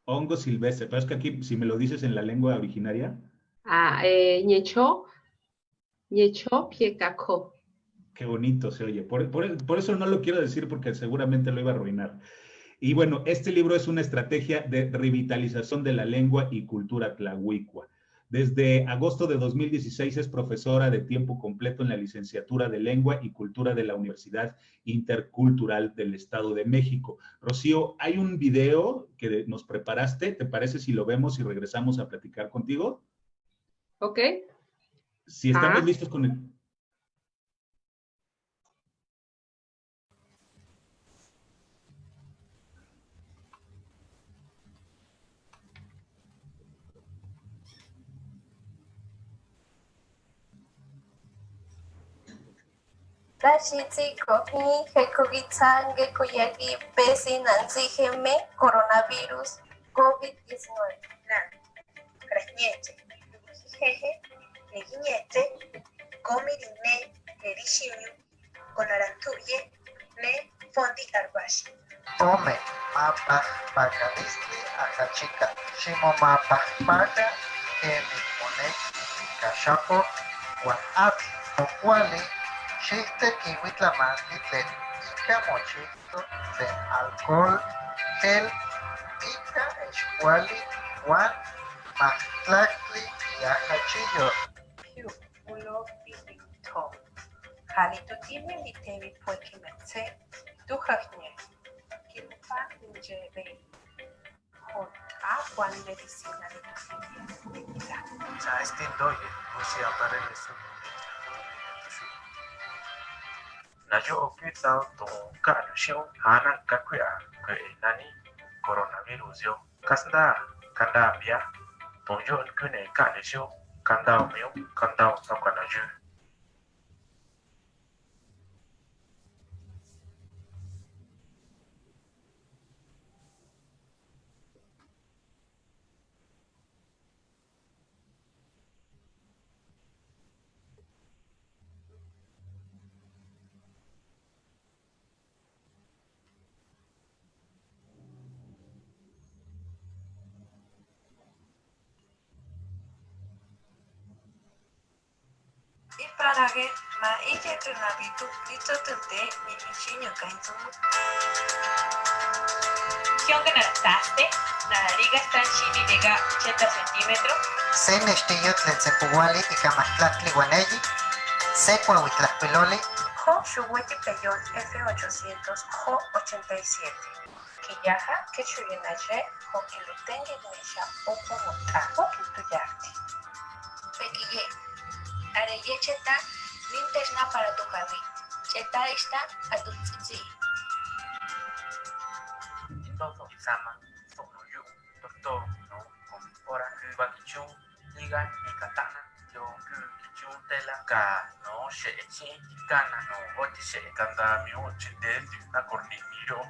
Hongo silvestre, pero es que aquí, si me lo dices en la lengua originaria. Ñecho Piekakho. Qué bonito se oye. Por eso no lo quiero decir porque seguramente lo iba a arruinar. Y bueno, este libro es una estrategia de revitalización de la lengua y cultura tlahuicua. Desde agosto de 2016 es profesora de tiempo completo en la licenciatura de Lengua y Cultura de la Universidad Intercultural del Estado de México. Rocío, hay un video que nos preparaste. ¿Te parece si lo vemos y regresamos a platicar contigo? Ok. Si estamos listos con el... Rashitsi Kohi, Hekugitsan, Gekuyaki, Pesi, Nancy, Geme, Coronavirus, COVID-19. Krasnieche, Jeje, Eguiñete, Comirine, Erishiñu, Conarantuye, Ne, Fondi Arbashi. Ome, mapa, pagalistli, ajachica, shimo mapa, paga, emi, monet, cachapo, guanat, ocuali, chiste, kiwitlamandi, tlen, ica, mochito, tlen, alcohol, gel, pica, escuali, guan, mahtlactli, y ajachillo. Piu, ulo, pipito. Halitutime, litevi, puekimetze, tujajñe. Kilpa, injebe. Con agua, medicina, de vida. Ya doye, Rusia para el sur. Nayo okita to kalusho hana kakuya ke nani coronavirus yo kasda kanda bia to yo kune kalusho kanda myo kanda takana ju. Y para que ma ella que la vitu listo tente ni chiño cainzo. que nataste, la liga está en Chile llega 80 centímetros. Se nestillo tlen sempuguali y camastlactli guaneyi, se cuahuitlacpiloli, Jo Shuweti Peyón F800 Jo 87. Kiyaja que chuyinache jo que le tenga nisha opo mota jo que tuyarti. Pequille, areye cheta, nintesna para tu javi. Cheta está a tu tzitzit. Todo sama sono yu doctor no con ora que va kichu liga ni katana yo que kichu tela ka no she chi kana no oti she kanda mi ochi de na cornimiro.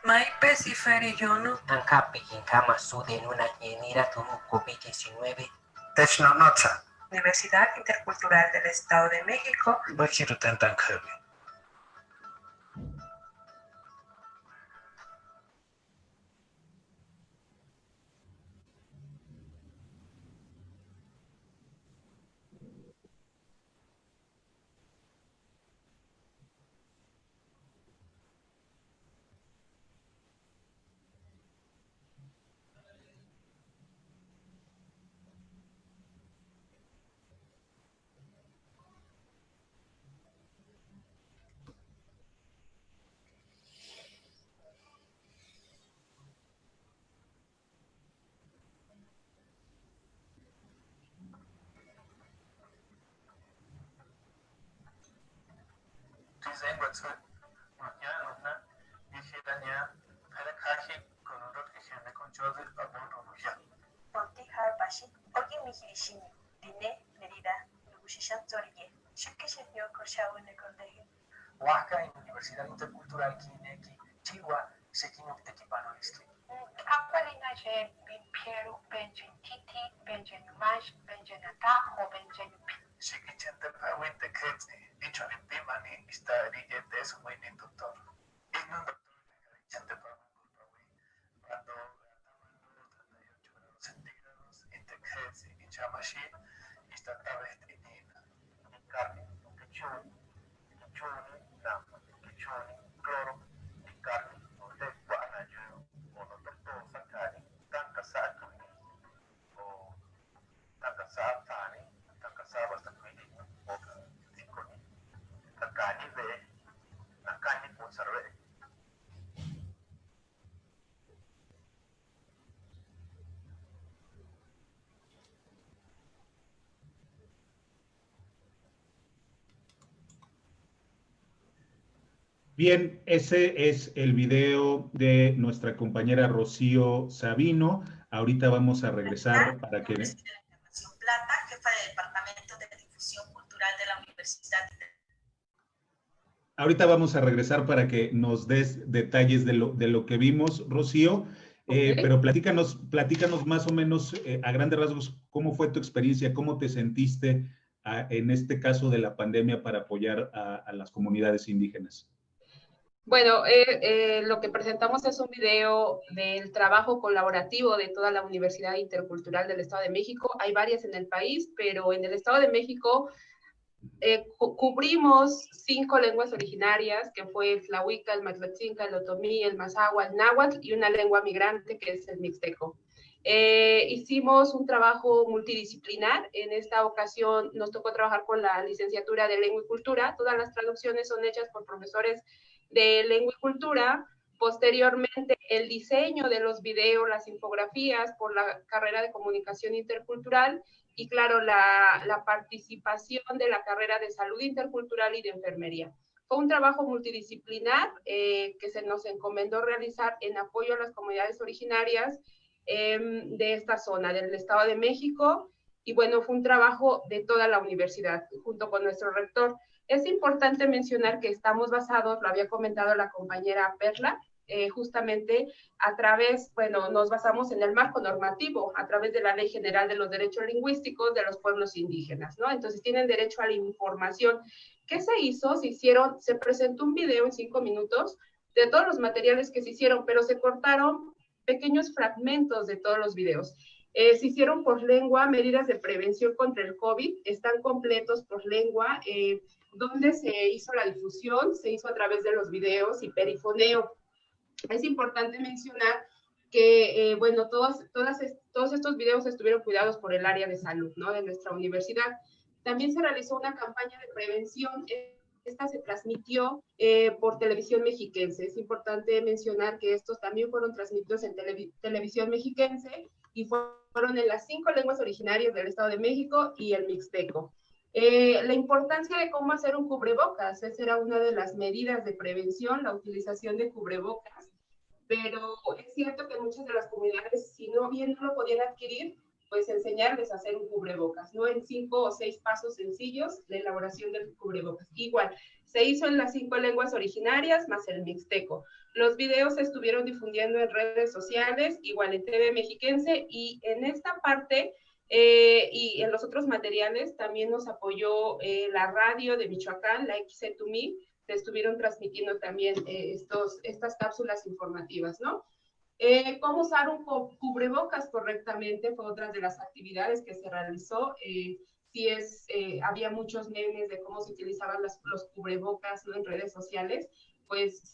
Maipe Siferi Yono. Ancapi, Incama, Sude, Luna, Yenira, Tumu, COVID-19. Technonotza. Universidad Intercultural del Estado de México. Bachiru Tentankabi. Pontihar Bashi, Ogi Mihirishini, Dine, Merida, Lugushishan Zorige, Shukishenyo Koshawene Kondehe. Huasca en Universidad Intercultural Kineki, Chihuahua, Sekinok Tequipano Istri. Aqualina je Piero Benjen Titi, Benjen Mash, Benjen Ata, o Benjen Pi. Shikichente Pawente Ketsi, dicho en Pimani, está Rille de su buen doctor. Y no doctor, Chente cuando 38 grados centígrados, Interketsi, y Chamashi, está Tabet y Nina. Carne, Kichuni, Nama, Kichuni, Cloro, Carne, Ole, Guanayo, o no doctor Sakari, Tanka Sakari, o Tanka Satani, Tanka Sabas, Nakani ve, Nakani conserve. Bien, ese es el video de nuestra compañera Rocío Sabino. Ahorita vamos a regresar para que... Plata, jefa de Departamento de Difusión Cultural de la Universidad. Ahorita vamos a regresar para que nos des detalles de lo que vimos, Rocío. Pero platícanos más o menos a grandes rasgos cómo fue tu experiencia, cómo te sentiste en este caso de la pandemia para apoyar a las comunidades indígenas. Bueno, lo que presentamos es un video del trabajo colaborativo de toda la Universidad Intercultural del Estado de México. Hay varias en el país, pero en el Estado de México cubrimos 5 lenguas originarias, que fue el tlahuica, el matlatzinca, el otomí, el mazahua, el náhuatl, y una lengua migrante que es el mixteco. Hicimos un trabajo multidisciplinar. En esta ocasión nos tocó trabajar con la licenciatura de Lengua y Cultura. Todas las traducciones son hechas por profesores de Lengua y Cultura. Posteriormente, el diseño de los videos, las infografías por la carrera de Comunicación Intercultural, y claro, la participación de la carrera de Salud Intercultural y de Enfermería. Fue un trabajo multidisciplinar que se nos encomendó realizar en apoyo a las comunidades originarias de esta zona, del Estado de México, y bueno, fue un trabajo de toda la universidad, junto con nuestro rector. Es importante mencionar que estamos basados, lo había comentado la compañera Perla, justamente a través, bueno, nos basamos en el marco normativo, a través de la Ley General de los Derechos Lingüísticos de los Pueblos Indígenas, ¿no? Entonces tienen derecho a la información. ¿Qué se hizo? Se presentó un video en 5 minutos de todos los materiales que se hicieron, pero se cortaron pequeños fragmentos de todos los videos. Se hicieron por lengua, medidas de prevención contra el COVID, están completos por lengua. ¿Dónde se hizo la difusión? Se hizo a través de los videos y perifoneo. Es importante mencionar que, bueno, todos estos videos estuvieron cuidados por el área de salud, ¿no?, de nuestra universidad. También se realizó una campaña de prevención. Esta se transmitió por Televisión Mexiquense. Es importante mencionar que estos también fueron transmitidos en Televisión Mexiquense y fueron en las 5 lenguas originarias del Estado de México y el mixteco. La importancia de cómo hacer un cubrebocas, esa era una de las medidas de prevención, la utilización de cubrebocas, pero es cierto que muchas de las comunidades, si no bien no lo podían adquirir, pues enseñarles a hacer un cubrebocas, ¿no? En 5 o 6 pasos sencillos de elaboración del cubrebocas. Igual, se hizo en las 5 lenguas originarias más el mixteco. Los videos se estuvieron difundiendo en redes sociales, igual en TV Mexiquense, y en esta parte y en los otros materiales también nos apoyó la radio de Michoacán, la XC2Me, se estuvieron transmitiendo también estas cápsulas informativas, ¿no? Cómo usar un cubrebocas correctamente fue otra de las actividades que se realizó. Había muchos memes de cómo se utilizaban los cubrebocas, ¿no? En redes sociales, pues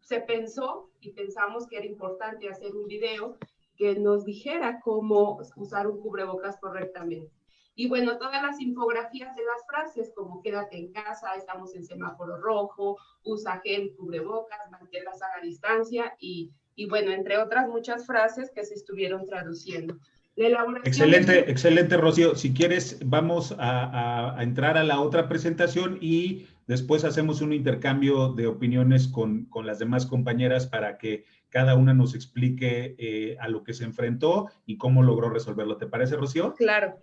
se pensó y pensamos que era importante hacer un video que nos dijera cómo usar un cubrebocas correctamente. Y bueno, todas las infografías de las frases, como quédate en casa, estamos en semáforo rojo, usa gel, cubrebocas, mantén la sana distancia y bueno, entre otras muchas frases que se estuvieron traduciendo. Excelente, Rocío. Si quieres, vamos a entrar a la otra presentación y después hacemos un intercambio de opiniones con las demás compañeras para que cada una nos explique a lo que se enfrentó y cómo logró resolverlo. ¿Te parece, Rocío? Claro.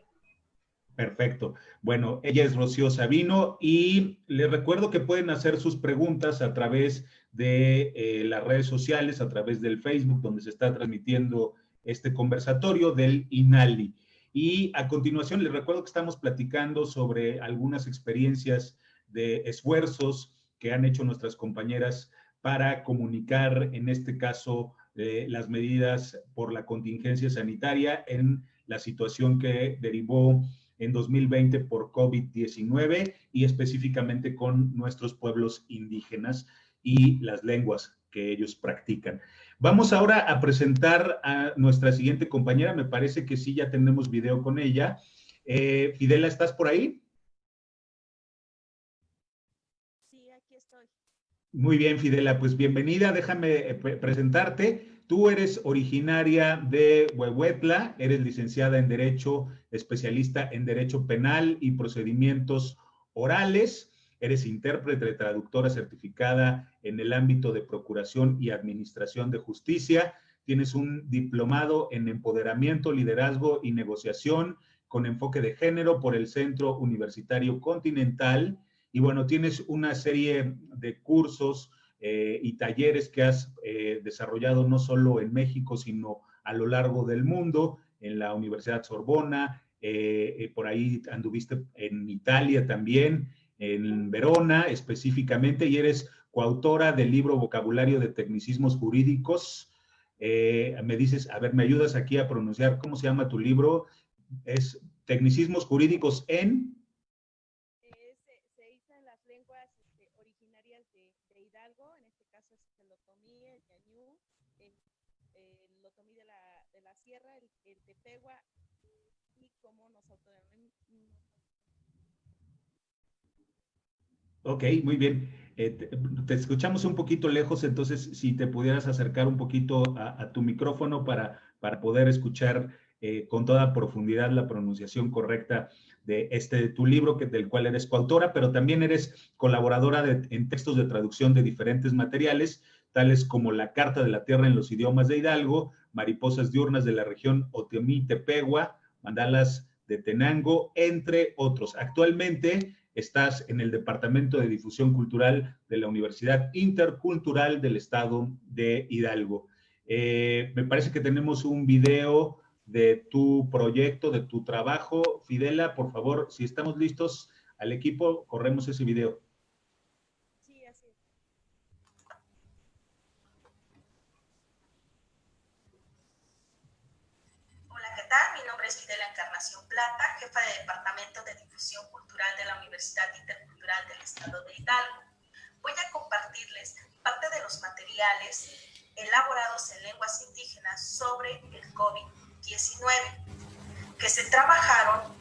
Perfecto. Bueno, ella es Rocío Sabino y les recuerdo que pueden hacer sus preguntas a través de las redes sociales, a través del Facebook, donde se está transmitiendo este conversatorio del INALI. Y a continuación les recuerdo que estamos platicando sobre algunas experiencias de esfuerzos que han hecho nuestras compañeras para comunicar, en este caso, las medidas por la contingencia sanitaria en la situación que derivó en 2020 por COVID-19 y específicamente con nuestros pueblos indígenas y las lenguas que ellos practican. Vamos ahora a presentar a nuestra siguiente compañera. Me parece que sí, ya tenemos video con ella. Fidela, ¿estás por ahí? Sí, aquí estoy. Muy bien, Fidela, pues bienvenida. Déjame presentarte. Tú eres originaria de Huehuetla, eres licenciada en Derecho, especialista en Derecho Penal y Procedimientos Orales. Eres intérprete, traductora certificada en el ámbito de Procuración y Administración de Justicia. Tienes un diplomado en Empoderamiento, Liderazgo y Negociación con enfoque de género por el Centro Universitario Continental. Y bueno, tienes una serie de cursos y talleres que has desarrollado no solo en México, sino a lo largo del mundo, en la Universidad Sorbona, por ahí anduviste en Italia también, en Verona específicamente, y eres coautora del libro Vocabulario de Tecnicismos Jurídicos. Me dices, a ver, ¿me ayudas aquí a pronunciar cómo se llama tu libro? Es Tecnicismos Jurídicos en... Se hizo en las lenguas originarias de Hidalgo, en este caso es el otomí, el ñañú, el otomí de la sierra, el tepehua, y cómo nos autodenominamos. Ok, muy bien. Te escuchamos un poquito lejos, entonces si te pudieras acercar un poquito a tu micrófono para poder escuchar con toda profundidad la pronunciación correcta de tu libro, del cual eres coautora, pero también eres colaboradora en textos de traducción de diferentes materiales, tales como La Carta de la Tierra en los idiomas de Hidalgo, Mariposas diurnas de la región Otomí-Tepehua, Mandalas de Tenango, entre otros. Actualmente estás en el Departamento de Difusión Cultural de la Universidad Intercultural del Estado de Hidalgo. Me parece que tenemos un video de tu proyecto, de tu trabajo. Fidela, por favor, si estamos listos al equipo, corremos ese video. Sí, así es. Hola, ¿qué tal? Mi nombre es Fidela Encarnación Plata, jefa de Departamento de Difusión Cultural de la Universidad Intercultural del Estado de Hidalgo. Voy a compartirles parte de los materiales elaborados en lenguas indígenas sobre el COVID-19, que se trabajaron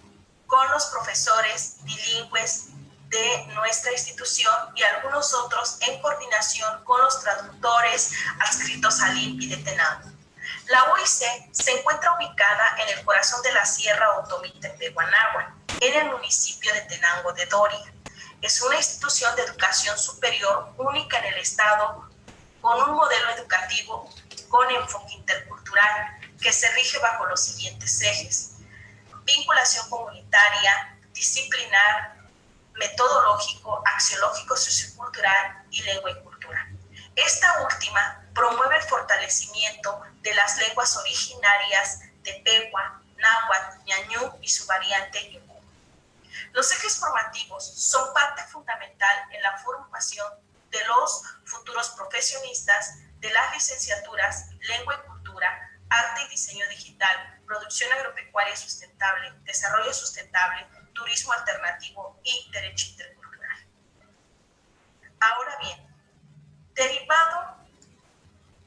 con los profesores bilingües de nuestra institución y algunos otros en coordinación con los traductores adscritos al INPI de Tenango. La UIC se encuentra ubicada en el corazón de la Sierra Otomí-Tepehua, en el municipio de Tenango de Doria. Es una institución de educación superior única en el estado, con un modelo educativo con enfoque intercultural que se rige bajo los siguientes ejes: vinculación comunitaria, disciplinar, metodológico, axiológico, sociocultural y lengua y cultura. Esta última promueve el fortalecimiento de las lenguas originarias de Pehuua, Náhuatl, Ñañú y su variante Ñujú. Los ejes formativos son parte fundamental en la formación de los futuros profesionistas de las licenciaturas Lengua y Cultura, Arte y Diseño Digital, Producción Agropecuaria Sustentable, Desarrollo Sustentable, Turismo Alternativo y Derecho Intercultural. Ahora bien, derivado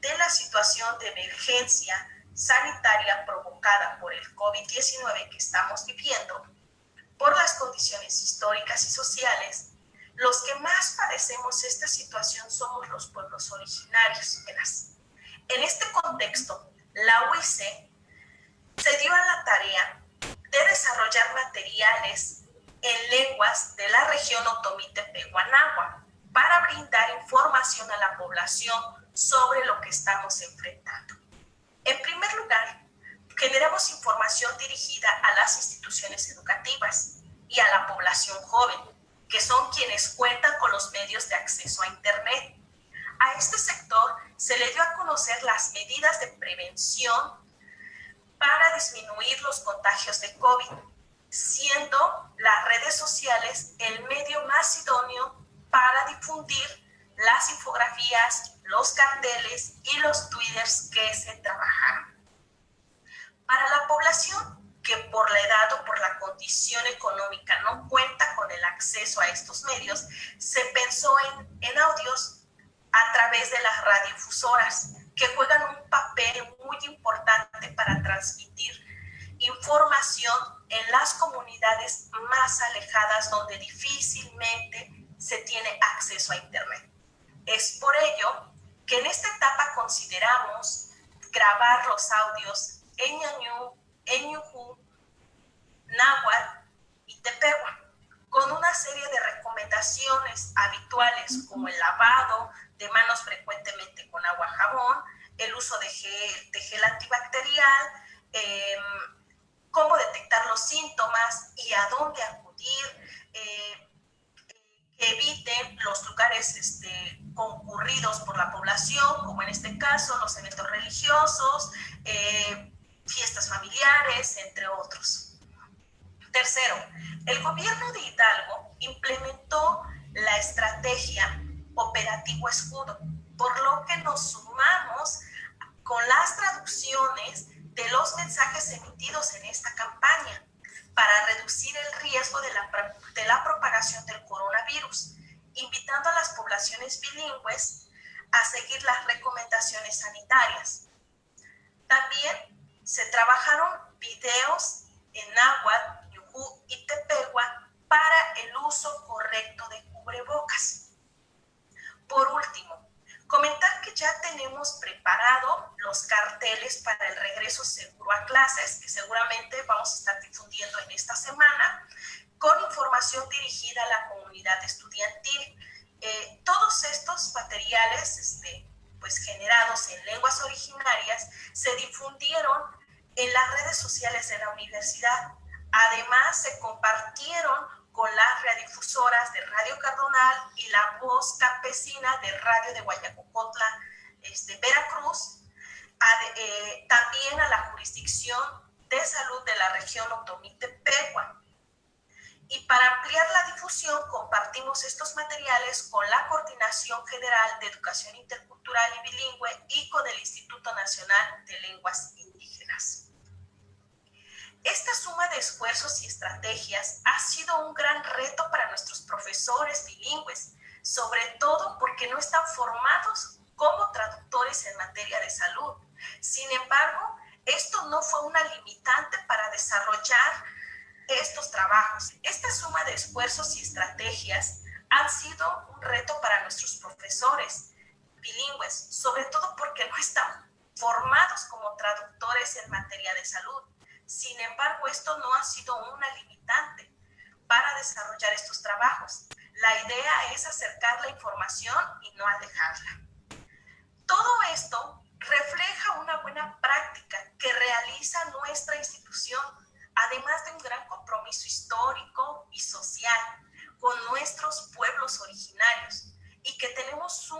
de la situación de emergencia sanitaria provocada por el COVID-19 que estamos viviendo, por las condiciones históricas y sociales, los que más padecemos esta situación somos los pueblos originarios. En este contexto, la UIC se dio a la tarea de desarrollar materiales en lenguas de la región Otomí Tepehuua Náhuatl para brindar información a la población sobre lo que estamos enfrentando. En primer lugar, generamos información dirigida a las instituciones educativas y a la población joven, que son quienes cuentan con los medios de acceso a Internet. A este sector se le dio a conocer las medidas de prevención para disminuir los contagios de COVID, siendo las redes sociales el medio más idóneo para difundir las infografías, los carteles y los twitters que se trabajaron. Para la población que por la edad o por la condición económica no cuenta con el acceso a estos medios, se pensó en audios a través de las radiodifusoras, que juegan un papel muy importante para transmitir información en las comunidades más alejadas donde difícilmente se tiene acceso a Internet. Es por ello que en esta etapa consideramos grabar los audios en Ñañú, en Ñujú, Náhuatl y Tepehuua, con una serie de recomendaciones habituales como el lavado de manos frecuentemente con agua jabón, el uso de gel antibacterial, cómo detectar los síntomas y a dónde acudir, que eviten los lugares concurridos por la población, como en este caso los eventos religiosos, fiestas familiares, entre otros. Tercero, el gobierno de Hidalgo implementó la estrategia Operativo Escudo, por lo que nos sumamos con las traducciones de los mensajes emitidos en esta campaña para reducir el riesgo de la propagación del coronavirus, invitando a las poblaciones bilingües a seguir las recomendaciones sanitarias. También se trabajaron videos en Náhuatl, Ñujú y Tepehuua para el uso correcto de cubrebocas. Por último, comentar que ya tenemos preparado los carteles para el regreso seguro a clases, que seguramente vamos a estar difundiendo en esta semana, con información dirigida a la comunidad estudiantil. Todos estos materiales pues generados en lenguas originarias se difundieron en las redes sociales de la universidad. Además, se compartieron con las radiodifusoras de Radio Cardonal y La Voz Campesina de Radio de Guayacocotla, Veracruz, también a la jurisdicción de salud de la región Otomí Tepehuua. Y para ampliar la difusión, compartimos estos materiales con la Coordinación General de Educación Intercultural y Bilingüe y con el Instituto Nacional de Lenguas Indígenas. Esta suma de esfuerzos y estrategias ha sido un gran reto para nuestros profesores bilingües, sobre todo porque no están formados como traductores en materia de salud. Sin embargo, esto no fue una limitante para desarrollar estos trabajos. Esta suma de esfuerzos y estrategias han sido un reto para nuestros profesores bilingües, sobre todo porque no están formados como traductores en materia de salud. Sin embargo, esto no ha sido una limitante para desarrollar estos trabajos. La idea es acercar la información y no alejarla. Todo esto refleja una buena práctica que caracteriza a nuestra institución, además de un gran compromiso histórico y social con nuestros pueblos originarios, y que tenemos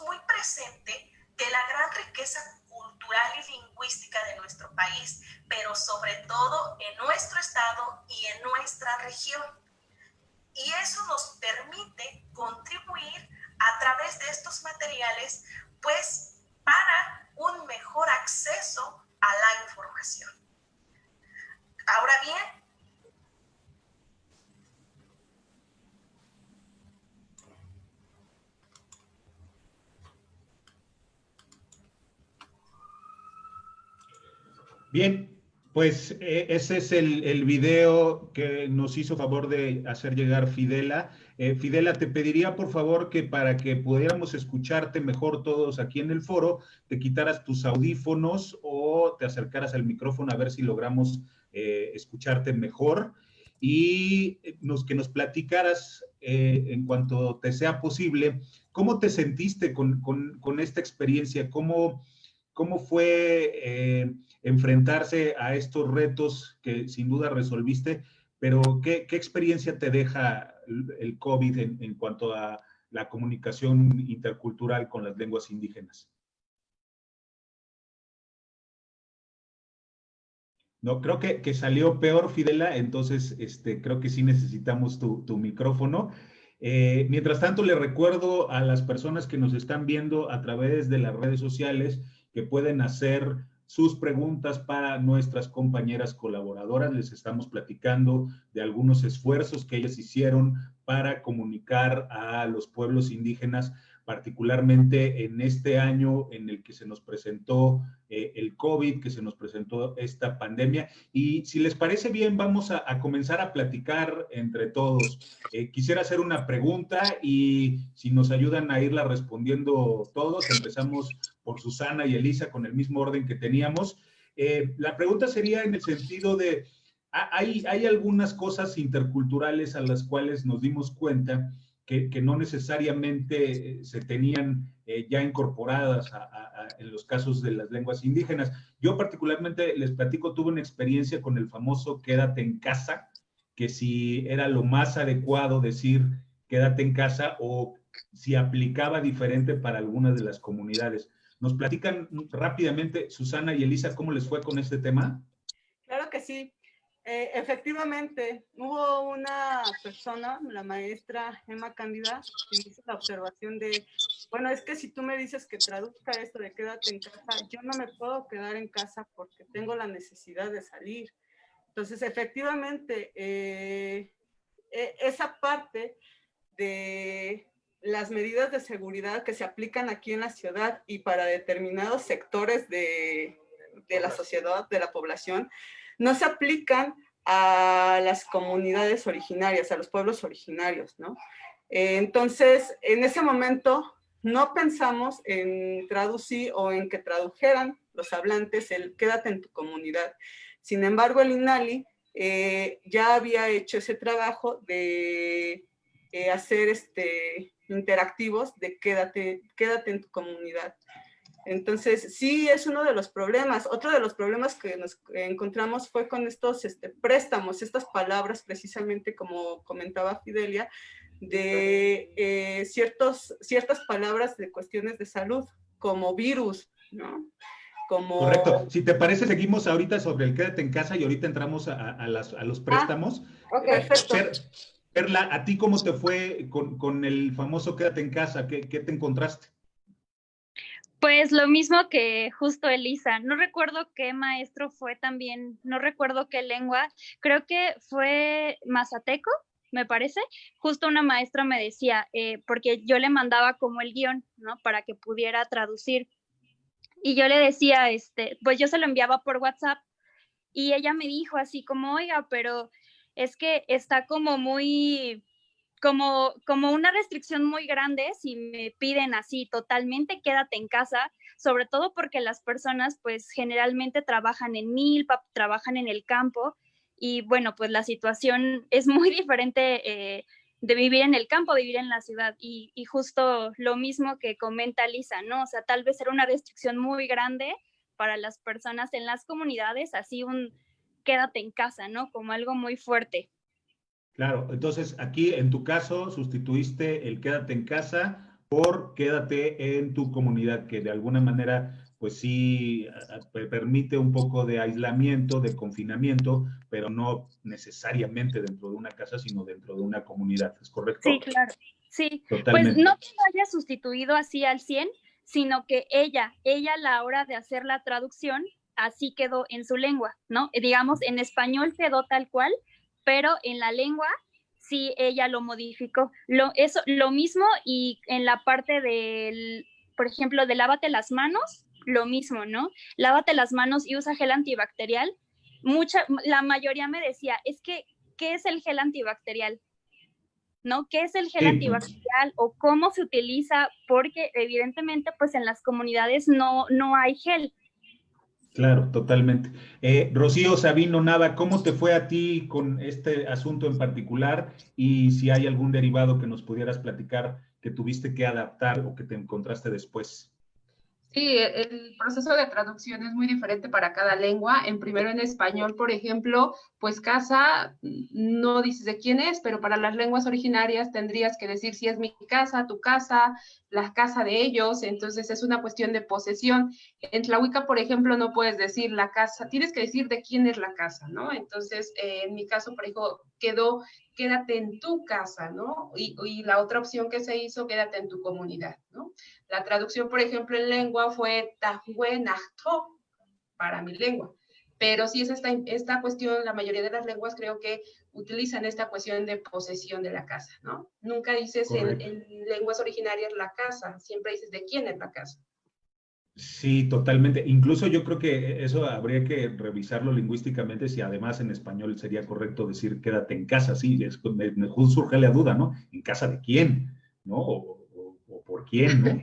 muy presente de la gran riqueza cultural y lingüística de nuestro país, pero sobre todo en nuestro estado y en nuestra región. Y eso nos permite contribuir a través de estos materiales, pues, para un mejor acceso a la información. Ahora bien, bien, pues ese es el video que nos hizo favor de hacer llegar Fidela. Fidela, te pediría por favor que para que pudiéramos escucharte mejor todos aquí en el foro, te quitaras tus audífonos o te acercaras al micrófono a ver si logramos escucharte mejor, y que nos platicaras en cuanto te sea posible, ¿cómo te sentiste con esta experiencia? ¿Cómo fue enfrentarse a estos retos que sin duda resolviste, pero qué experiencia te deja el COVID en cuanto a la comunicación intercultural con las lenguas indígenas? No, creo que salió peor, Fidela, entonces creo que sí necesitamos tu micrófono. Mientras tanto, le recuerdo a las personas que nos están viendo a través de las redes sociales que pueden hacer sus preguntas para nuestras compañeras colaboradoras. Les estamos platicando de algunos esfuerzos que ellas hicieron para comunicar a los pueblos indígenas, particularmente en este año en el que se nos presentó el COVID, que se nos presentó esta pandemia. Y si les parece bien, vamos a comenzar a platicar entre todos. Quisiera hacer una pregunta y si nos ayudan a irla respondiendo todos, empezamos por Susana y Elisa con el mismo orden que teníamos. La pregunta sería en el sentido de, hay algunas cosas interculturales a las cuales nos dimos cuenta que no necesariamente se tenían ya incorporadas en los casos de las lenguas indígenas. Yo particularmente, les platico, tuve una experiencia con el famoso quédate en casa, que si era lo más adecuado decir quédate en casa o si aplicaba diferente para algunas de las comunidades. ¿Nos platican rápidamente, Susana y Elisa, cómo les fue con este tema? Claro que sí. Efectivamente, hubo una persona, la maestra Emma Cándida, que hizo la observación de, bueno, es que si tú me dices que traduzca esto de quédate en casa, yo no me puedo quedar en casa porque tengo la necesidad de salir. Entonces, efectivamente, esa parte de las medidas de seguridad que se aplican aquí en la ciudad y para determinados sectores de la sociedad, de la población, no se aplican a las comunidades originarias, a los pueblos originarios, ¿no? Entonces, en ese momento no pensamos en traducir o en que tradujeran los hablantes el quédate en tu comunidad. Sin embargo, el INALI ya había hecho ese trabajo de hacer interactivos de quédate en tu comunidad. Entonces, sí, es uno de los problemas. Otro de los problemas que nos encontramos fue con estos préstamos, estas palabras, precisamente como comentaba Fidelia, de ciertas palabras de cuestiones de salud, como virus, ¿no? Correcto. Si te parece, seguimos ahorita sobre el quédate en casa y ahorita entramos a los préstamos. Perfecto. Perla, ¿a ti cómo te fue con el famoso quédate en casa? ¿Qué te encontraste? Pues lo mismo que justo Elisa, no recuerdo qué maestro fue también, no recuerdo qué lengua, creo que fue mazateco, me parece. Justo una maestra me decía, porque yo le mandaba como el guión, ¿no? Para que pudiera traducir. Y yo le decía, pues yo se lo enviaba por WhatsApp y ella me dijo así como, oiga, pero es que está como muy... Como una restricción muy grande si me piden así totalmente quédate en casa, sobre todo porque las personas pues generalmente trabajan en milpa, trabajan en el campo y bueno, pues la situación es muy diferente de vivir en el campo, vivir en la ciudad y justo lo mismo que comenta Lisa, ¿no? O sea, tal vez era una restricción muy grande para las personas en las comunidades, así un quédate en casa, ¿no? Como algo muy fuerte. Claro, entonces aquí en tu caso sustituiste el quédate en casa por quédate en tu comunidad, que de alguna manera pues sí permite un poco de aislamiento, de confinamiento, pero no necesariamente dentro de una casa, sino dentro de una comunidad, ¿es correcto? Sí, claro, sí. Totalmente. Pues no que lo haya sustituido así al 100, sino que ella a la hora de hacer la traducción, así quedó en su lengua, ¿no? Digamos, en español quedó tal cual, pero en la lengua sí ella lo modificó. Lo mismo y en la parte del, por ejemplo, de lávate las manos, lo mismo, ¿no? Lávate las manos y usa gel antibacterial. La mayoría me decía, es que, ¿qué es el gel antibacterial? ¿No? ¿Qué es el gel antibacterial o cómo se utiliza? Porque evidentemente pues en las comunidades no hay gel. Claro, totalmente. Rocío Sabino Nava, ¿cómo te fue a ti con este asunto en particular? Y si hay algún derivado que nos pudieras platicar que tuviste que adaptar o que te encontraste después. Sí, el proceso de traducción es muy diferente para cada lengua. Primero en español, por ejemplo, pues casa, no dices de quién es, pero para las lenguas originarias tendrías que decir si es mi casa, tu casa, la casa de ellos, entonces es una cuestión de posesión. En Tlahuica, por ejemplo, no puedes decir la casa, tienes que decir de quién es la casa, ¿no? Entonces, en mi caso, por ejemplo, quedó quédate en tu casa, ¿no? Y la otra opción que se hizo, quédate en tu comunidad, ¿no? La traducción, por ejemplo, en lengua fue Tahuenachto para mi lengua. Pero sí es esta cuestión, la mayoría de las lenguas creo que utilizan esta cuestión de posesión de la casa, ¿no? Nunca dices en lenguas originarias la casa, siempre dices de quién es la casa. Sí, totalmente. Incluso yo creo que eso habría que revisarlo lingüísticamente, si además en español sería correcto decir quédate en casa, sí, me surge la duda, ¿no? ¿En casa de quién? ¿No? O por quién, ¿no?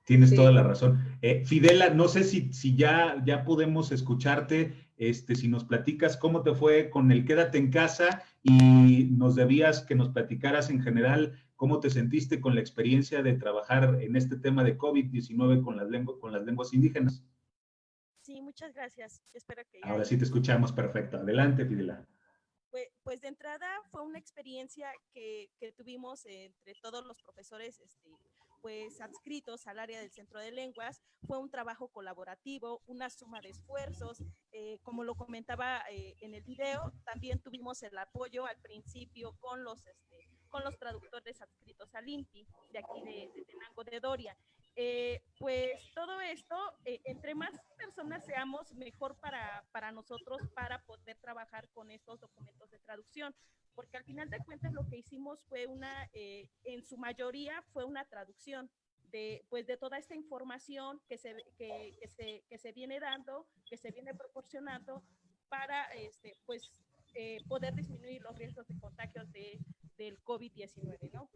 Tienes toda la razón. Fidela, no sé si ya podemos escucharte, si nos platicas cómo te fue con el quédate en casa y nos debías que nos platicaras en general cómo te sentiste con la experiencia de trabajar en este tema de COVID-19 con las lenguas indígenas. Sí, muchas gracias. Espero que Ahora sí te escuchamos perfecto. Adelante, Fidela. Pues de entrada fue una experiencia que tuvimos entre todos los profesores pues adscritos al área del Centro de Lenguas. Fue un trabajo colaborativo, una suma de esfuerzos. Como lo comentaba en el video, también tuvimos el apoyo al principio con los traductores adscritos al INTI, de aquí de Tenango de Doria. Pues todo esto, entre más personas seamos, mejor para nosotros, para poder trabajar con estos documentos de traducción, porque al final de cuentas lo que hicimos fue en su mayoría fue una traducción de toda esta información que se viene dando, que se viene proporcionando para poder disminuir los riesgos de contagios del COVID-19, ¿no?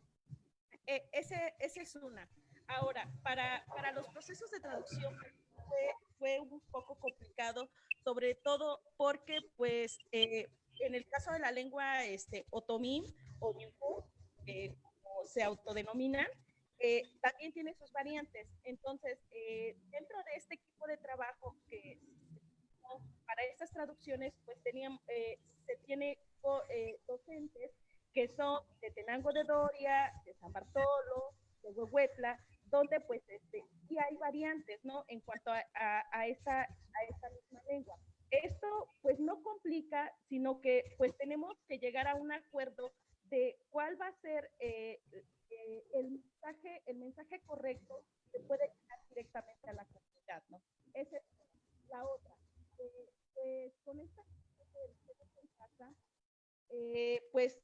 Ese es una. Ahora, para los procesos de traducción fue un poco complicado, sobre todo porque, pues, en el caso de la lengua otomí o ñujú, como se autodenominan, también tiene sus variantes. Entonces, dentro de este equipo de trabajo para estas traducciones, pues se tiene docentes que son de Tenango de Doria, de San Bartolo, de Huehuetla, donde pues sí hay variantes, ¿no? En cuanto a esta misma lengua. Esto pues no complica, sino que pues tenemos que llegar a un acuerdo de cuál va a ser el mensaje correcto que puede llegar directamente a la comunidad, ¿no? Esa es la otra. Pues con esta en casa, pues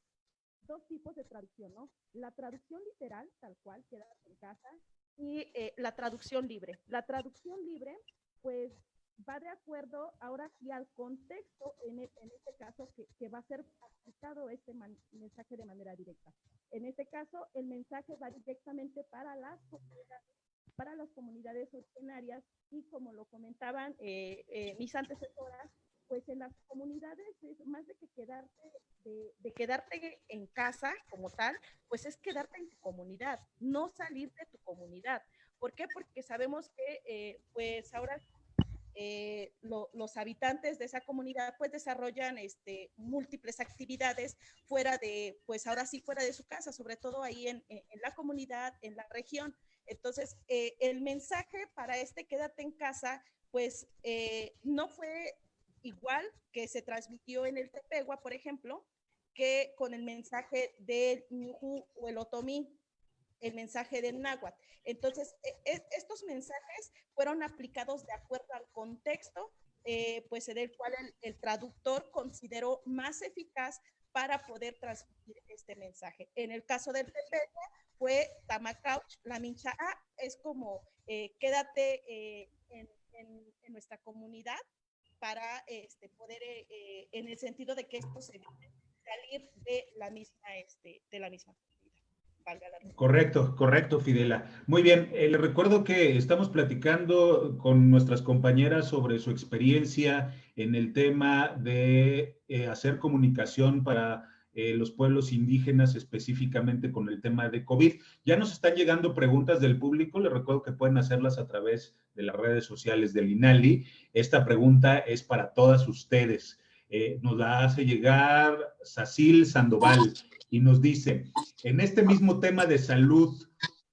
dos tipos de traducción, ¿no? La traducción literal, tal cual, quédate en casa, y la traducción libre. La traducción libre, pues, va de acuerdo ahora sí al contexto, en este caso, que va a ser aplicado este mensaje de manera directa. En este caso, el mensaje va directamente para las comunidades originarias y como lo comentaban mis antecesoras, pues en las comunidades es más de que quedarte en casa como tal, pues es quedarte en tu comunidad, no salir de tu comunidad. ¿Por qué? Porque sabemos que pues ahora los habitantes de esa comunidad pues desarrollan múltiples actividades fuera de, pues ahora sí fuera de su casa, sobre todo ahí en la comunidad, en la región. Entonces, el mensaje para Quédate en casa, pues no fue igual que se transmitió en el Tepehua, por ejemplo, que con el mensaje del Ñujú o el Otomí, el mensaje del náhuatl. Entonces, estos mensajes fueron aplicados de acuerdo al contexto, pues en el cual el traductor consideró más eficaz para poder transmitir este mensaje. En el caso del Tepehua fue Tamacauch, la mincha es como quédate en nuestra comunidad para poder, en el sentido de que esto se salir de la misma Correcto, correcto, Fidela. Muy bien, le recuerdo que estamos platicando con nuestras compañeras sobre su experiencia en el tema de hacer comunicación para los pueblos indígenas, específicamente con el tema de COVID. Ya nos están llegando preguntas del público, les recuerdo que pueden hacerlas a través de las redes sociales del INALI. Esta pregunta es para todas ustedes. Nos la hace llegar Sacil Sandoval y nos dice, en este mismo tema de salud,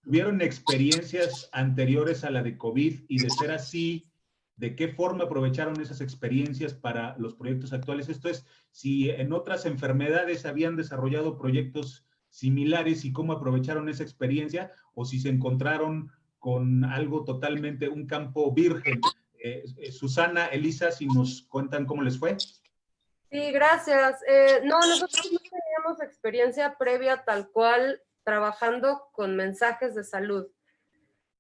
¿tuvieron experiencias anteriores a la de COVID? Y de ser así, ¿de qué forma aprovecharon esas experiencias para los proyectos actuales? Esto es, si en otras enfermedades habían desarrollado proyectos similares y cómo aprovecharon esa experiencia, o si se encontraron con algo totalmente, un campo virgen. Susana, Elisa, si nos cuentan cómo les fue. Sí, gracias. No, nosotros no teníamos experiencia previa tal cual trabajando con mensajes de salud,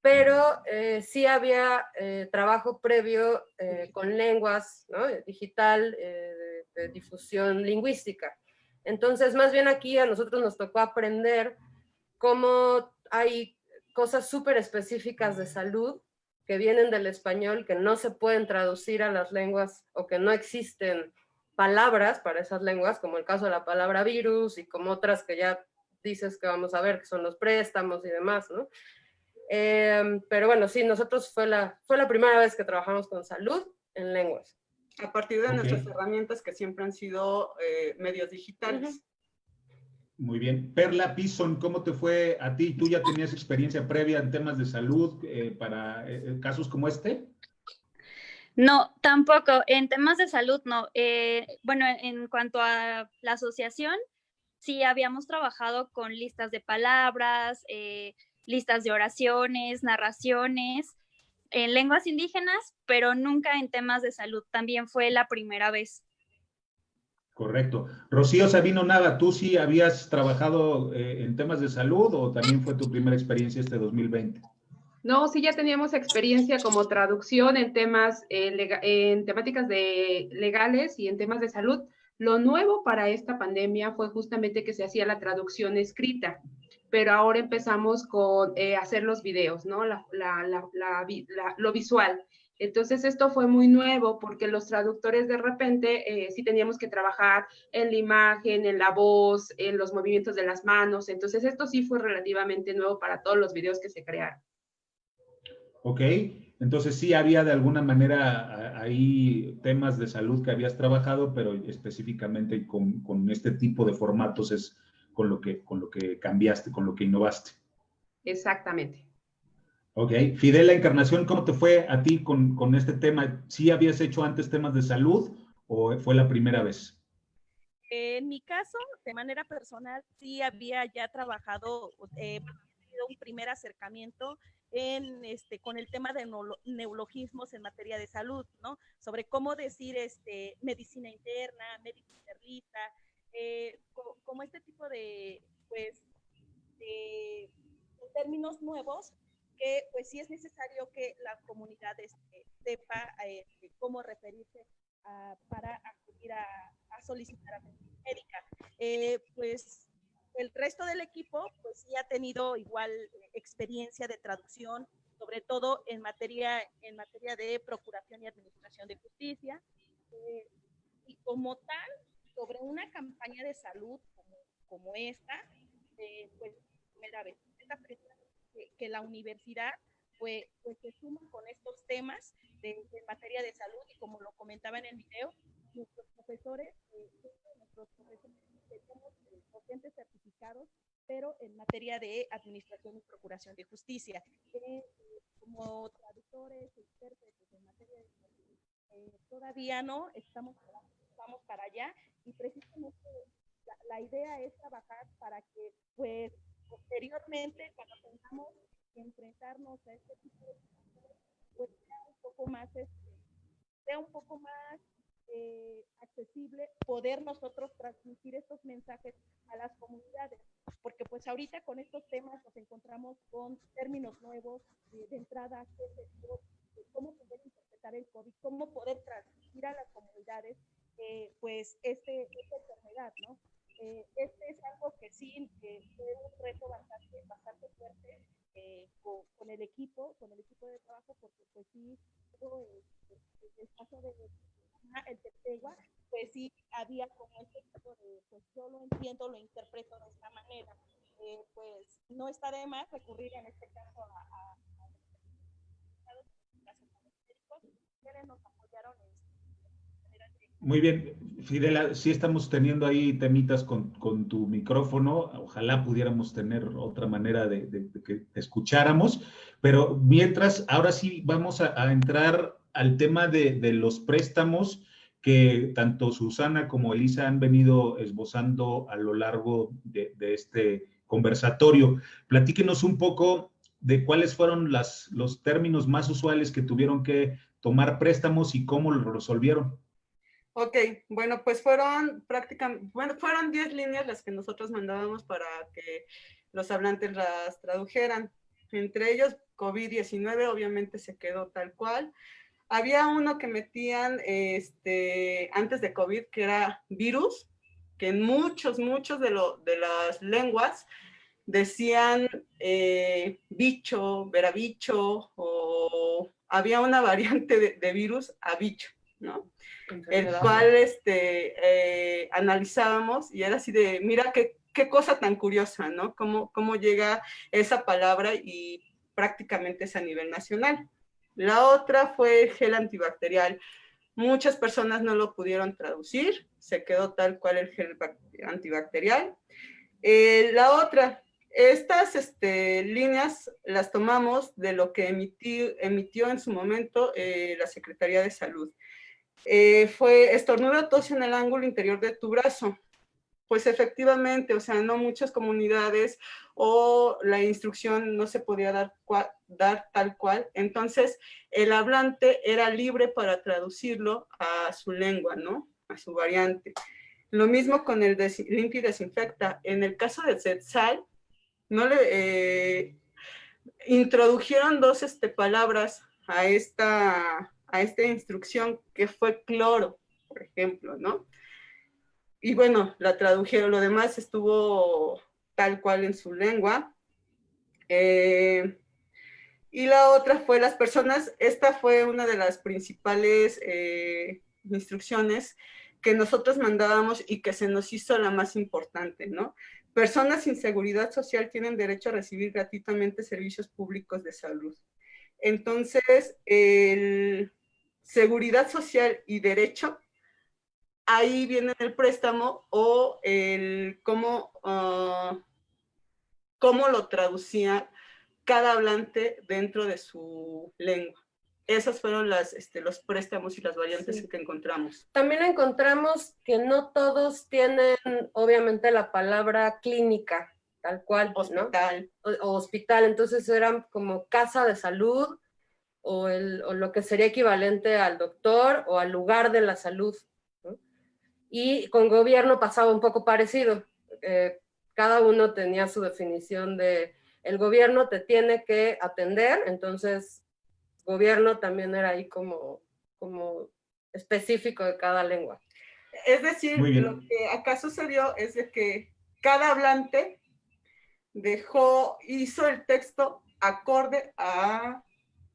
pero sí había trabajo previo con lenguas, ¿no? Digital, de difusión lingüística. Entonces, más bien aquí a nosotros nos tocó aprender cómo hay cosas súper específicas de salud que vienen del español, que no se pueden traducir a las lenguas o que no existen palabras para esas lenguas, como el caso de la palabra virus y como otras que ya dices que vamos a ver, que son los préstamos y demás, ¿no? Pero bueno, sí, nosotros fue la primera vez que trabajamos con salud en lenguas. A partir de nuestras herramientas que siempre han sido medios digitales. Muy bien. Perla Pison, ¿cómo te fue a ti? ¿Tú ya tenías experiencia previa en temas de salud para casos como este? No, tampoco. En temas de salud, no. Bueno, en cuanto a la asociación, sí habíamos trabajado con listas de palabras, listas de oraciones, narraciones, en lenguas indígenas, pero nunca en temas de salud. También fue la primera vez. Correcto. Rocío Sabino Nava, ¿tú sí habías trabajado en temas de salud o también fue tu primera experiencia este 2020? No, sí ya teníamos experiencia como traducción en temas, en temáticas legales y en temas de salud. Lo nuevo para esta pandemia fue justamente que se hacía la traducción escrita, pero ahora empezamos con hacer los videos, ¿no? Lo visual. Entonces esto fue muy nuevo porque los traductores de repente sí teníamos que trabajar en la imagen, en la voz, en los movimientos de las manos. Entonces esto sí fue relativamente nuevo para todos los videos que se crearon. Ok, entonces sí había de alguna manera ahí temas de salud que habías trabajado, pero específicamente con este tipo de formatos es con lo que cambiaste, con lo que innovaste. Exactamente. Ok, Fidela Encarnación, ¿cómo te fue a ti con este tema? ¿Sí habías hecho antes temas de salud o fue la primera vez? En mi caso, de manera personal, sí había ya trabajado, un primer acercamiento con el tema de neologismos en materia de salud, ¿no? Sobre cómo decir medicina interna, médico internista, como este tipo de, pues, de términos nuevos que pues sí es necesario que la comunidad sepa cómo referirse para acudir a solicitar atención médica. Pues el resto del equipo pues sí ha tenido igual experiencia de traducción, sobre todo en materia de procuración y administración de justicia, y como tal, sobre una campaña de salud como esta, pues primera vez que la universidad pues se suman con estos temas de materia de salud, y como lo comentaba en el video, nuestros profesores somos docentes certificados, pero en materia de administración y procuración de justicia. Como traductores, intérpretes en materia de salud, todavía no estamos para allá, y precisamente la idea es trabajar para que, pues, posteriormente, cuando tengamos que enfrentarnos a este tipo de situaciones, pues sea un poco más accesible poder nosotros transmitir estos mensajes a las comunidades, porque pues ahorita con estos temas nos encontramos con términos nuevos de entrada, cómo poder interpretar el COVID, cómo poder transmitir a las comunidades pues esta enfermedad, ¿no? Este es algo que sí fue un reto bastante fuerte con el equipo de trabajo, porque pues sí hubo el caso de el Tetegua, pues sí había como este tipo de, pues yo lo entiendo, lo interpreto de esta manera, pues no está de más recurrir en este caso a quienes nos apoyaron Muy bien, Fidela, sí estamos teniendo ahí temitas con tu micrófono. Ojalá pudiéramos tener otra manera de que te escucháramos, pero mientras, ahora sí vamos a entrar al tema de los préstamos que tanto Susana como Elisa han venido esbozando a lo largo de este conversatorio. Platíquenos un poco de cuáles fueron los términos más usuales que tuvieron que tomar préstamos y cómo lo resolvieron. Ok, bueno, pues fueron 10 líneas las que nosotros mandábamos para que los hablantes las tradujeran. Entre ellos, COVID-19 obviamente se quedó tal cual. Había uno que metían antes de COVID, que era virus, que en muchos de las lenguas decían bicho, verabicho, o había una variante de virus a bicho, ¿no? El cual analizábamos, y era así de, mira qué cosa tan curiosa, ¿no? Cómo llega esa palabra, y prácticamente es a nivel nacional. La otra fue gel antibacterial. Muchas personas no lo pudieron traducir, se quedó tal cual el gel antibacterial. La otra, estas líneas las tomamos de lo que emitió en su momento la Secretaría de Salud. Fue estornuda, tos en el ángulo interior de tu brazo. Pues efectivamente, o sea, no muchas comunidades o la instrucción no se podía dar tal cual. Entonces, el hablante era libre para traducirlo a su lengua, ¿no? A su variante. Lo mismo con el limpia y desinfecta. En el caso de Zetzal, no le introdujeron dos palabras a esta instrucción, que fue cloro, por ejemplo, ¿no? Y bueno, la tradujeron, lo demás estuvo tal cual en su lengua. Y la otra fue las personas, esta fue una de las principales instrucciones que nosotros mandábamos y que se nos hizo la más importante, ¿no? Personas sin seguridad social tienen derecho a recibir gratuitamente servicios públicos de salud. Entonces, seguridad social y derecho, ahí viene el préstamo o el cómo lo traducía cada hablante dentro de su lengua. Esas fueron los préstamos y las variantes que encontramos. También encontramos que no todos tienen, obviamente, la palabra clínica, tal cual, hospital, ¿no? O hospital, entonces eran como casa de salud, o lo que sería equivalente al doctor o al lugar de la salud, ¿no? Y con gobierno pasaba un poco parecido. Cada uno tenía su definición de el gobierno te tiene que atender, entonces gobierno también era ahí como específico de cada lengua. Es decir, lo que acá sucedió es de que cada hablante hizo el texto acorde a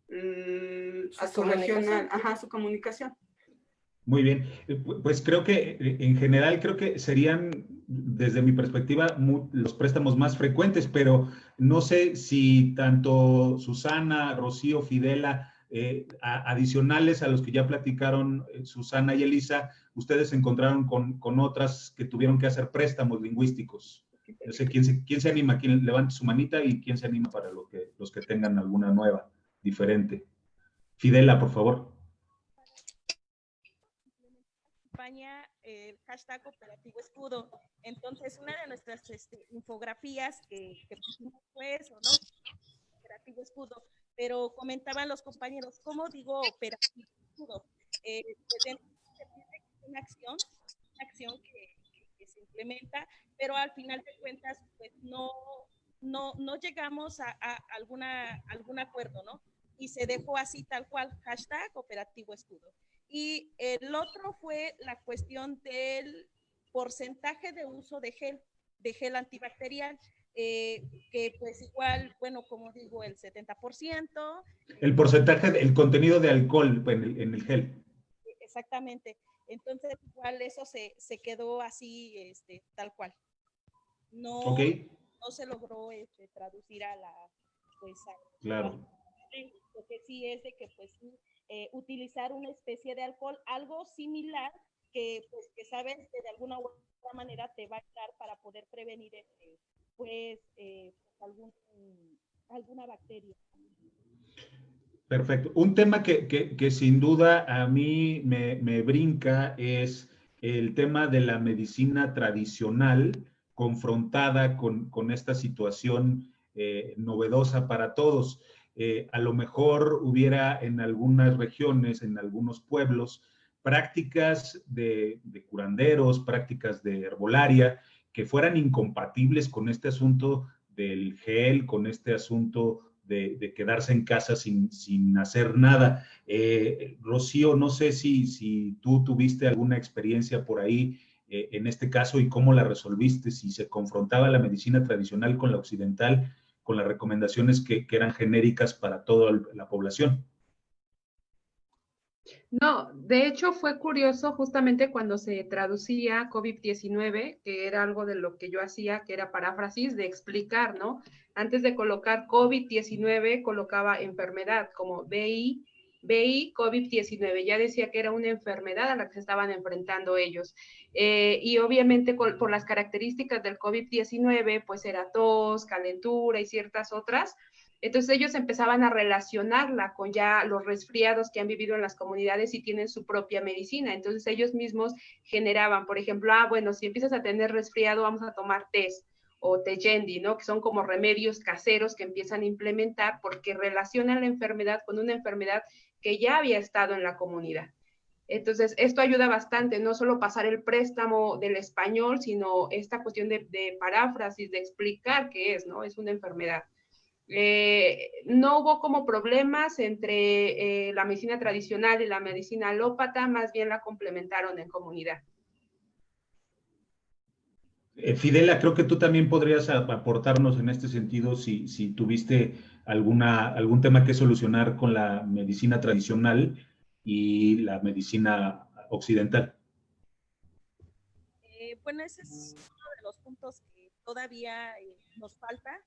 su regional, su comunicación. Muy bien, pues creo que en general creo que serían, desde mi perspectiva, los préstamos más frecuentes, pero no sé si tanto Susana, Rocío, Fidela, adicionales a los que ya platicaron Susana y Elisa, ustedes se encontraron con otras que tuvieron que hacer préstamos lingüísticos. No sé quién se anima, quién levante su manita y quién se anima para los que tengan alguna nueva, diferente. Fidela, por favor. El hashtag Operativo Escudo. Entonces, una de nuestras infografías que pusimos fue eso, ¿no? Operativo Escudo. Pero comentaban los compañeros, ¿cómo digo Operativo Escudo? Pues una acción que se implementa, pero al final de cuentas, pues no llegamos a algún acuerdo, ¿no? Y se dejó así tal cual, hashtag Operativo Escudo. Y el otro fue la cuestión del porcentaje de uso de gel antibacterial, que pues igual, bueno, como digo, el 70%. El porcentaje, el contenido de alcohol en el gel. Exactamente. Entonces, igual eso se quedó así, tal cual. No se logró traducir a la, pues, claro. Lo que sí es de que, pues, utilizar una especie de alcohol, algo similar que, pues, que sabes que de alguna u otra manera te va a ayudar para poder prevenir, pues, alguna bacteria. Perfecto. Un tema que sin duda a mí me brinca es el tema de la medicina tradicional confrontada con esta situación novedosa para todos. A lo mejor hubiera en algunas regiones, en algunos pueblos, prácticas de curanderos, prácticas de herbolaria, que fueran incompatibles con este asunto del gel, con este asunto de quedarse en casa sin hacer nada. Rocío, no sé si tú tuviste alguna experiencia por ahí en este caso y cómo la resolviste, si se confrontaba la medicina tradicional con la occidental, con las recomendaciones que eran genéricas para toda la población. No, de hecho fue curioso justamente cuando se traducía COVID-19, que era algo de lo que yo hacía, que era paráfrasis de explicar, ¿no? Antes de colocar COVID-19, colocaba enfermedad como VI, COVID-19. Ya decía que era una enfermedad a la que se estaban enfrentando ellos. Y obviamente por las características del COVID-19, pues era tos, calentura y ciertas otras. Entonces ellos empezaban a relacionarla con ya los resfriados que han vivido en las comunidades y tienen su propia medicina. Entonces ellos mismos generaban, por ejemplo, bueno, si empiezas a tener resfriado, vamos a tomar test o teyendi, ¿no? Que son como remedios caseros que empiezan a implementar porque relacionan la enfermedad con una enfermedad que ya había estado en la comunidad. Entonces, esto ayuda bastante, no solo pasar el préstamo del español, sino esta cuestión de paráfrasis, de explicar qué es, ¿no? Es una enfermedad. No hubo como problemas entre la medicina tradicional y la medicina alópata, más bien la complementaron en comunidad. Fidela, creo que tú también podrías aportarnos en este sentido si tuviste algún tema que solucionar con la medicina tradicional y la medicina occidental. Bueno, ese es uno de los puntos que todavía nos falta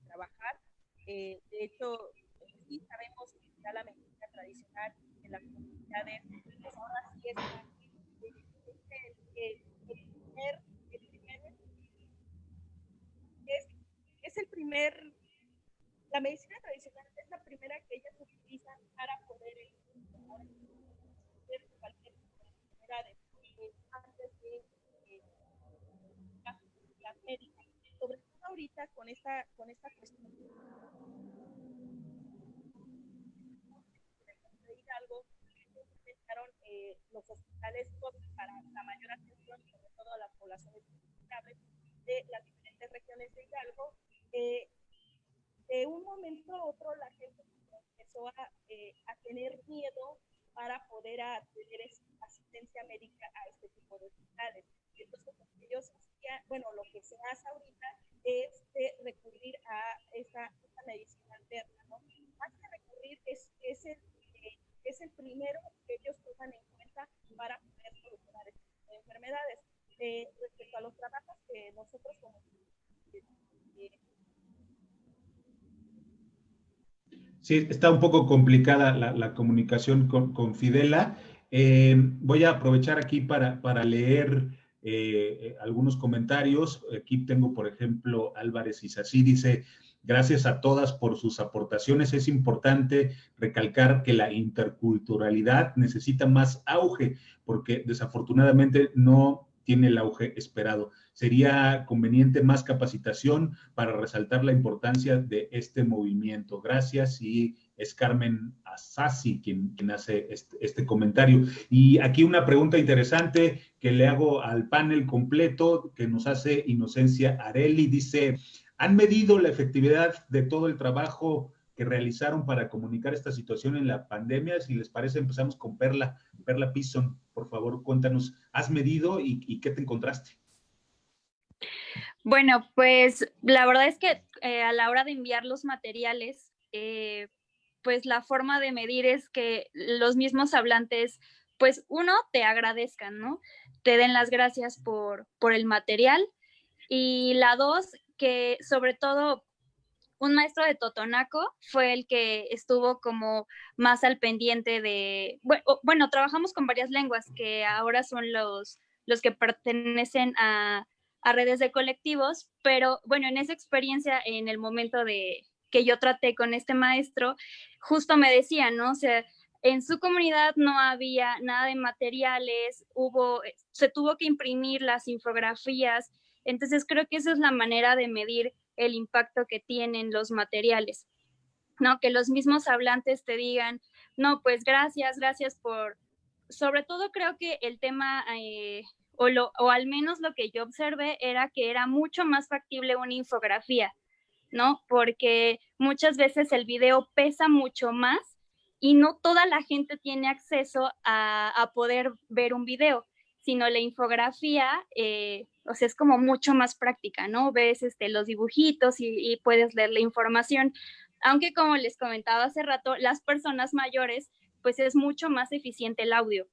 trabajar. De hecho, sí sabemos que ya la medicina tradicional en las comunidades, pues ahora sí la medicina tradicional es la primera que ellas utilizan para poder hacer cualquier enfermedades antes de las médicas, sobre todo ahorita con esta cuestión de Hidalgo, empezaron los hospitales COVID para la mayor atención, sobre todo a las poblaciones vulnerables de las diferentes regiones de Hidalgo. De un momento a otro la gente empezó a tener miedo para poder tener asistencia médica a este tipo de hospitales. Entonces, lo que ellos hacían, bueno, lo que se hace ahorita es recurrir a esta medicina alterna, ¿no? Más que recurrir, es el primero que ellos toman en cuenta Sí, está un poco complicada la comunicación con Fidela. Voy a aprovechar aquí para leer algunos comentarios. Aquí tengo, por ejemplo, Álvarez Isasí dice: gracias a todas por sus aportaciones. Es importante recalcar que la interculturalidad necesita más auge, porque desafortunadamente no tiene el auge esperado. Sería conveniente más capacitación para resaltar la importancia de este movimiento. Gracias, y es Carmen Asasi quien hace este comentario. Y aquí una pregunta interesante que le hago al panel completo que nos hace Inocencia Areli. Dice: ¿han medido la efectividad de todo el trabajo que realizaron para comunicar esta situación en la pandemia? Si les parece, empezamos con Perla Pison. Por favor, cuéntanos, ¿has medido y qué te encontraste? Bueno, pues la verdad es que a la hora de enviar los materiales, pues la forma de medir es que los mismos hablantes, pues uno, te agradezcan, ¿no? Te den las gracias por el material. Y la dos, que sobre todo un maestro de Totonaco fue el que estuvo como más al pendiente de, bueno, trabajamos con varias lenguas que ahora son los que pertenecen a redes de colectivos, pero bueno, en esa experiencia, en el momento de que yo traté con este maestro, justo me decía, ¿no? O sea, en su comunidad no había nada de materiales, se tuvo que imprimir las infografías, entonces creo que esa es la manera de medir el impacto que tienen los materiales, ¿no? Que los mismos hablantes te digan, no, pues gracias por, sobre todo creo que el tema, o al menos lo que yo observé era que era mucho más factible una infografía, ¿no? Porque muchas veces el video pesa mucho más y no toda la gente tiene acceso a poder ver un video, sino la infografía, o sea, es como mucho más práctica, ¿no? Ves los dibujitos y puedes leer la información, aunque como les comentaba hace rato, las personas mayores, pues es mucho más eficiente el audio.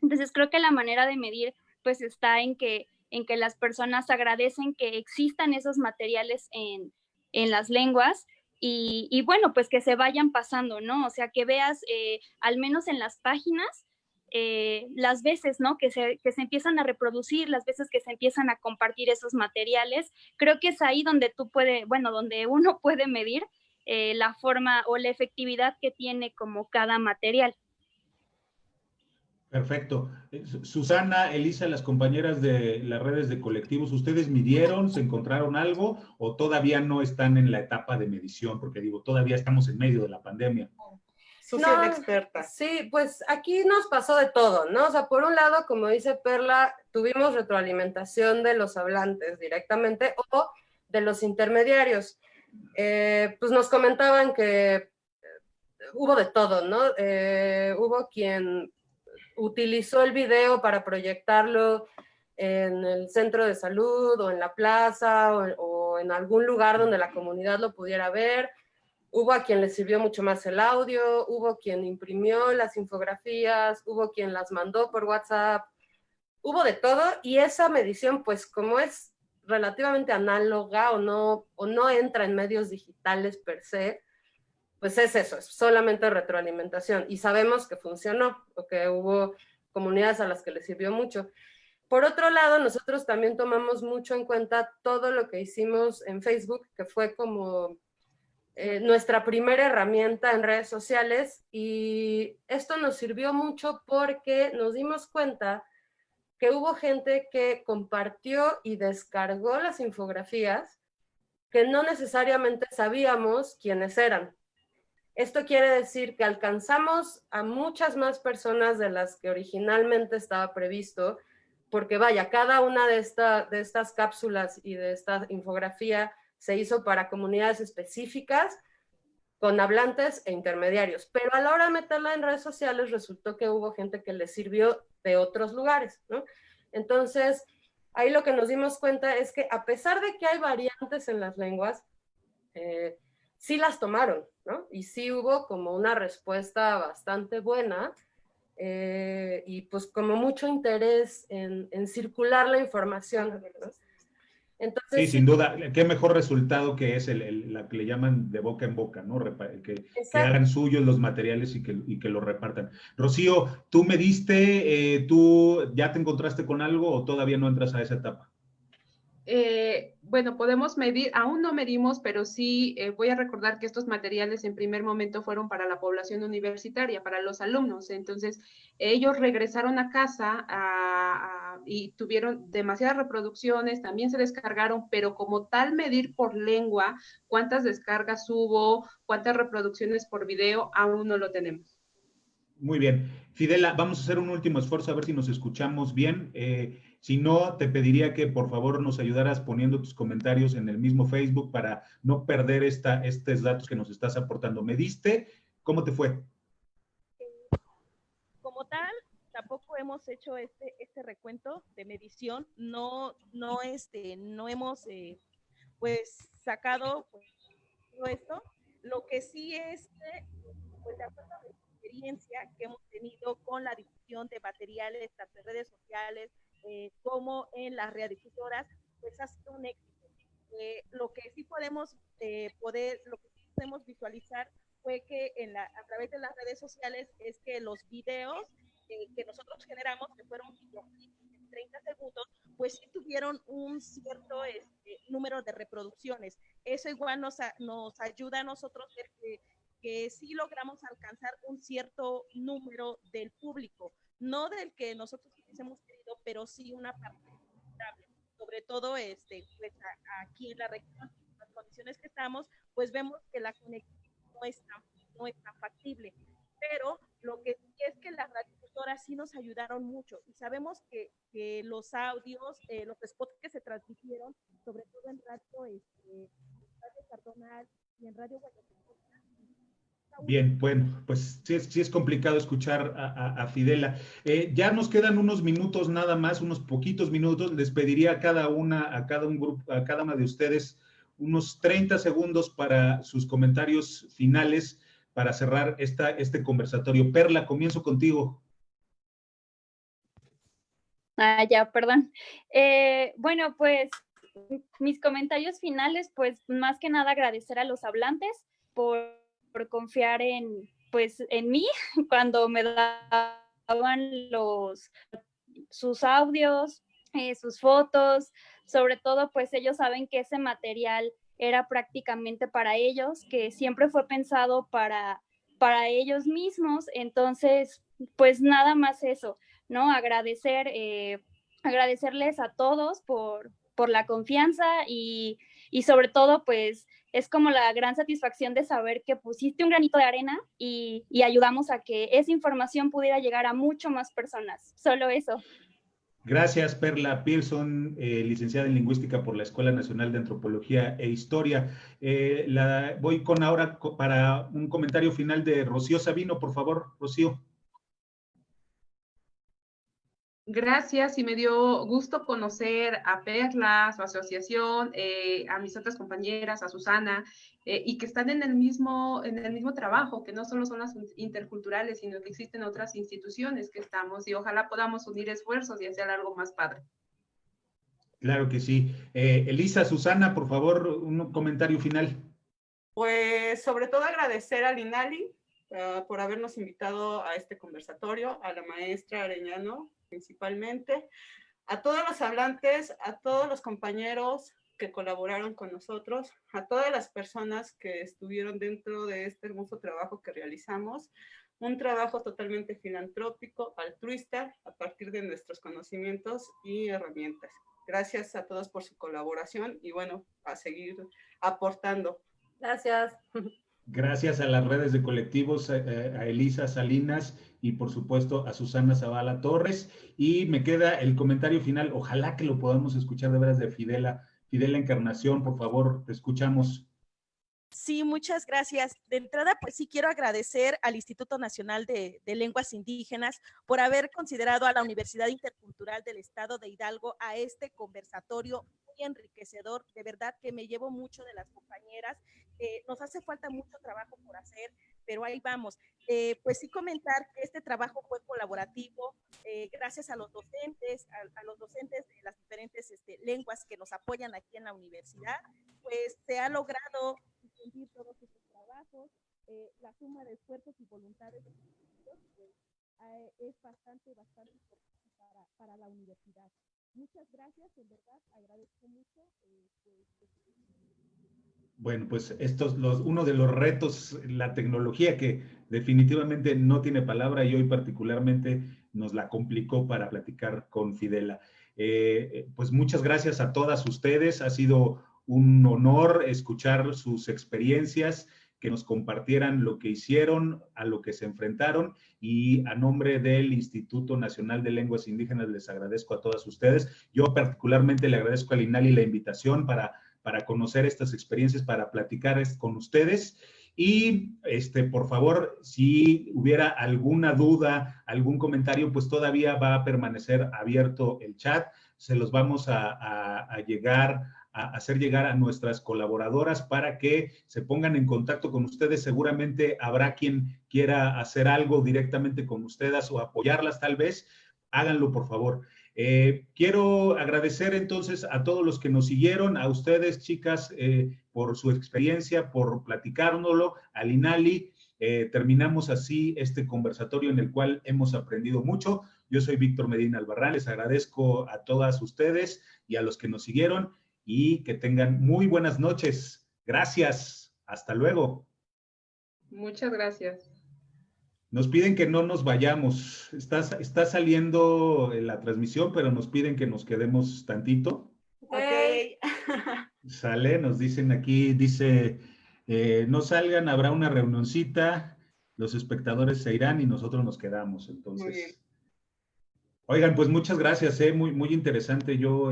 Entonces creo que la manera de medir, pues está en que las personas agradecen que existan esos materiales en las lenguas y bueno, pues que se vayan pasando, ¿no? O sea, que veas al menos en las páginas, las veces, ¿no? Que se empiezan a reproducir, las veces que se empiezan a compartir esos materiales. Creo que es ahí donde donde uno puede medir la forma o la efectividad que tiene como cada material. Perfecto. Susana, Elisa, las compañeras de las redes de colectivos, ¿ustedes midieron, se encontraron algo o todavía no están en la etapa de medición? Porque digo, todavía estamos en medio de la pandemia. Sucia la experta. Sí, pues aquí nos pasó de todo, ¿no? O sea, por un lado, como dice Perla, tuvimos retroalimentación de los hablantes directamente o de los intermediarios. Pues nos comentaban que hubo de todo, ¿no? Hubo quien utilizó el video para proyectarlo en el centro de salud o en la plaza o en algún lugar donde la comunidad lo pudiera ver. Hubo a quien le sirvió mucho más el audio, hubo quien imprimió las infografías, hubo quien las mandó por WhatsApp, hubo de todo, y esa medición, pues como es relativamente análoga o no entra en medios digitales per se, pues es eso, es solamente retroalimentación, y sabemos que funcionó, o que hubo comunidades a las que les sirvió mucho. Por otro lado, nosotros también tomamos mucho en cuenta todo lo que hicimos en Facebook, que fue como nuestra primera herramienta en redes sociales, y esto nos sirvió mucho porque nos dimos cuenta que hubo gente que compartió y descargó las infografías que no necesariamente sabíamos quiénes eran. Esto quiere decir que alcanzamos a muchas más personas de las que originalmente estaba previsto, porque vaya, cada una de estas cápsulas y de esta infografía se hizo para comunidades específicas, con hablantes e intermediarios, pero a la hora de meterla en redes sociales resultó que hubo gente que le sirvió de otros lugares, ¿no? Entonces, ahí lo que nos dimos cuenta es que a pesar de que hay variantes en las lenguas, sí las tomaron, ¿no? Y sí hubo como una respuesta bastante buena, y pues como mucho interés en circular la información, ¿no? Entonces, Sí, sin duda, qué mejor resultado que es la que le llaman de boca en boca, ¿no? Que hagan suyos los materiales y que lo repartan. Rocío, tú me diste, ¿tú ya te encontraste con algo o todavía no entras a esa etapa? Bueno, podemos medir, aún no medimos, pero sí voy a recordar que estos materiales en primer momento fueron para la población universitaria, para los alumnos. Entonces, ellos regresaron a casa y tuvieron demasiadas reproducciones, también se descargaron, pero como tal medir por lengua cuántas descargas hubo, cuántas reproducciones por video, aún no lo tenemos. Muy bien. Fidela, vamos a hacer un último esfuerzo a ver si nos escuchamos bien. Si no, te pediría que por favor nos ayudaras poniendo tus comentarios en el mismo Facebook para no perder estos datos que nos estás aportando. ¿Me diste? ¿Cómo te fue? Como tal, tampoco hemos hecho este recuento de medición, no hemos pues sacado pues, todo esto. Lo que sí es pues de acuerdo a la experiencia que hemos tenido con la difusión de materiales tanto en redes sociales como en las radiodifusoras, pues ha sido un éxito. Lo que sí podemos visualizar fue que a través de las redes sociales es que los videos que nosotros generamos, que fueron videoclips de 30 segundos, pues sí tuvieron un cierto número de reproducciones. Eso igual nos ayuda a nosotros ver que sí logramos alcanzar un cierto número del público, no del que nosotros hubiésemos querido, pero sí una parte considerable. Sobre todo pues aquí en la región, en las condiciones que estamos, pues vemos que la conexión no es tan factible. Pero lo que sí es que las radiodifusoras sí nos ayudaron mucho y sabemos que los audios, los spots que se transmitieron, sobre todo en Radio Cardonal y en Radio Guadalupe. Bien, bueno, pues sí es complicado escuchar a Fidela. Ya nos quedan unos minutos nada más, unos poquitos minutos. Les pediría a cada un grupo, a cada una de ustedes, unos 30 segundos para sus comentarios finales para cerrar este conversatorio. Perla, comienzo contigo. Ya, perdón. Bueno, pues mis comentarios finales, pues más que nada agradecer a los hablantes por confiar en mí cuando me daban sus audios, sus fotos, sobre todo pues ellos saben que ese material era prácticamente para ellos, que siempre fue pensado para ellos mismos, entonces pues nada más eso, ¿no? Agradecerles a todos por la confianza y sobre todo pues es como la gran satisfacción de saber que pusiste un granito de arena y ayudamos a que esa información pudiera llegar a mucho más personas. Solo eso. Gracias, Perla Pearson, licenciada en Lingüística por la Escuela Nacional de Antropología e Historia. Voy con ahora para un comentario final de Rocío Sabino, por favor, Rocío. Gracias y me dio gusto conocer a Perla, a su asociación, a mis otras compañeras, a Susana, y que están en el mismo trabajo, que no solo son las interculturales, sino que existen otras instituciones que estamos y ojalá podamos unir esfuerzos y hacer algo más padre. Claro que sí. Elisa, Susana, por favor, un comentario final. Pues sobre todo agradecer al INALI por habernos invitado a este conversatorio, a la maestra Arellano principalmente, a todos los hablantes, a todos los compañeros que colaboraron con nosotros, a todas las personas que estuvieron dentro de este hermoso trabajo que realizamos, un trabajo totalmente filantrópico, altruista, a partir de nuestros conocimientos y herramientas. Gracias a todos por su colaboración y bueno, a seguir aportando. Gracias. Gracias a las redes de colectivos, a Elisa Salinas y por supuesto a Susana Zavala Torres. Y me queda el comentario final, ojalá que lo podamos escuchar de veras de Fidela Encarnación, por favor, te escuchamos. Sí, muchas gracias. De entrada, pues sí quiero agradecer al Instituto Nacional de Lenguas Indígenas por haber considerado a la Universidad Intercultural del Estado de Hidalgo a este conversatorio muy enriquecedor. De verdad que me llevo mucho de las compañeras. Nos hace falta mucho trabajo por hacer. pero ahí vamos. Pues sí comentar que este trabajo fue colaborativo, gracias a los docentes, a los docentes de las diferentes lenguas que nos apoyan aquí en la universidad, pues se ha logrado difundir todos estos trabajos. La suma de esfuerzos y voluntades de los pues, es bastante importante para la universidad. Muchas gracias, en verdad, agradezco mucho. Bueno, pues uno de los retos, la tecnología que definitivamente no tiene palabra y hoy particularmente nos la complicó para platicar con Fidela. Pues muchas gracias a todas ustedes, ha sido un honor escuchar sus experiencias, que nos compartieran lo que hicieron, a lo que se enfrentaron, y a nombre del Instituto Nacional de Lenguas Indígenas les agradezco a todas ustedes. Yo particularmente le agradezco al INALI la invitación para conocer estas experiencias, para platicar con ustedes. Y por favor, si hubiera alguna duda, algún comentario, pues todavía va a permanecer abierto el chat. Se los vamos a hacer llegar a nuestras colaboradoras para que se pongan en contacto con ustedes. Seguramente habrá quien quiera hacer algo directamente con ustedes o apoyarlas tal vez. Háganlo, por favor. Quiero agradecer entonces a todos los que nos siguieron, a ustedes, chicas, por su experiencia, por platicárnoslo, al INALI. Terminamos así este conversatorio en el cual hemos aprendido mucho. Yo soy Víctor Medina Albarrán, les agradezco a todas ustedes y a los que nos siguieron y que tengan muy buenas noches. Gracias. Hasta luego. Muchas gracias. Nos piden que no nos vayamos. Está saliendo la transmisión, pero nos piden que nos quedemos tantito. Ok. Sale, nos dicen aquí, dice, no salgan, habrá una reunioncita, los espectadores se irán y nosotros nos quedamos. Entonces, Muy bien. Oigan, pues muchas gracias, muy interesante. Yo,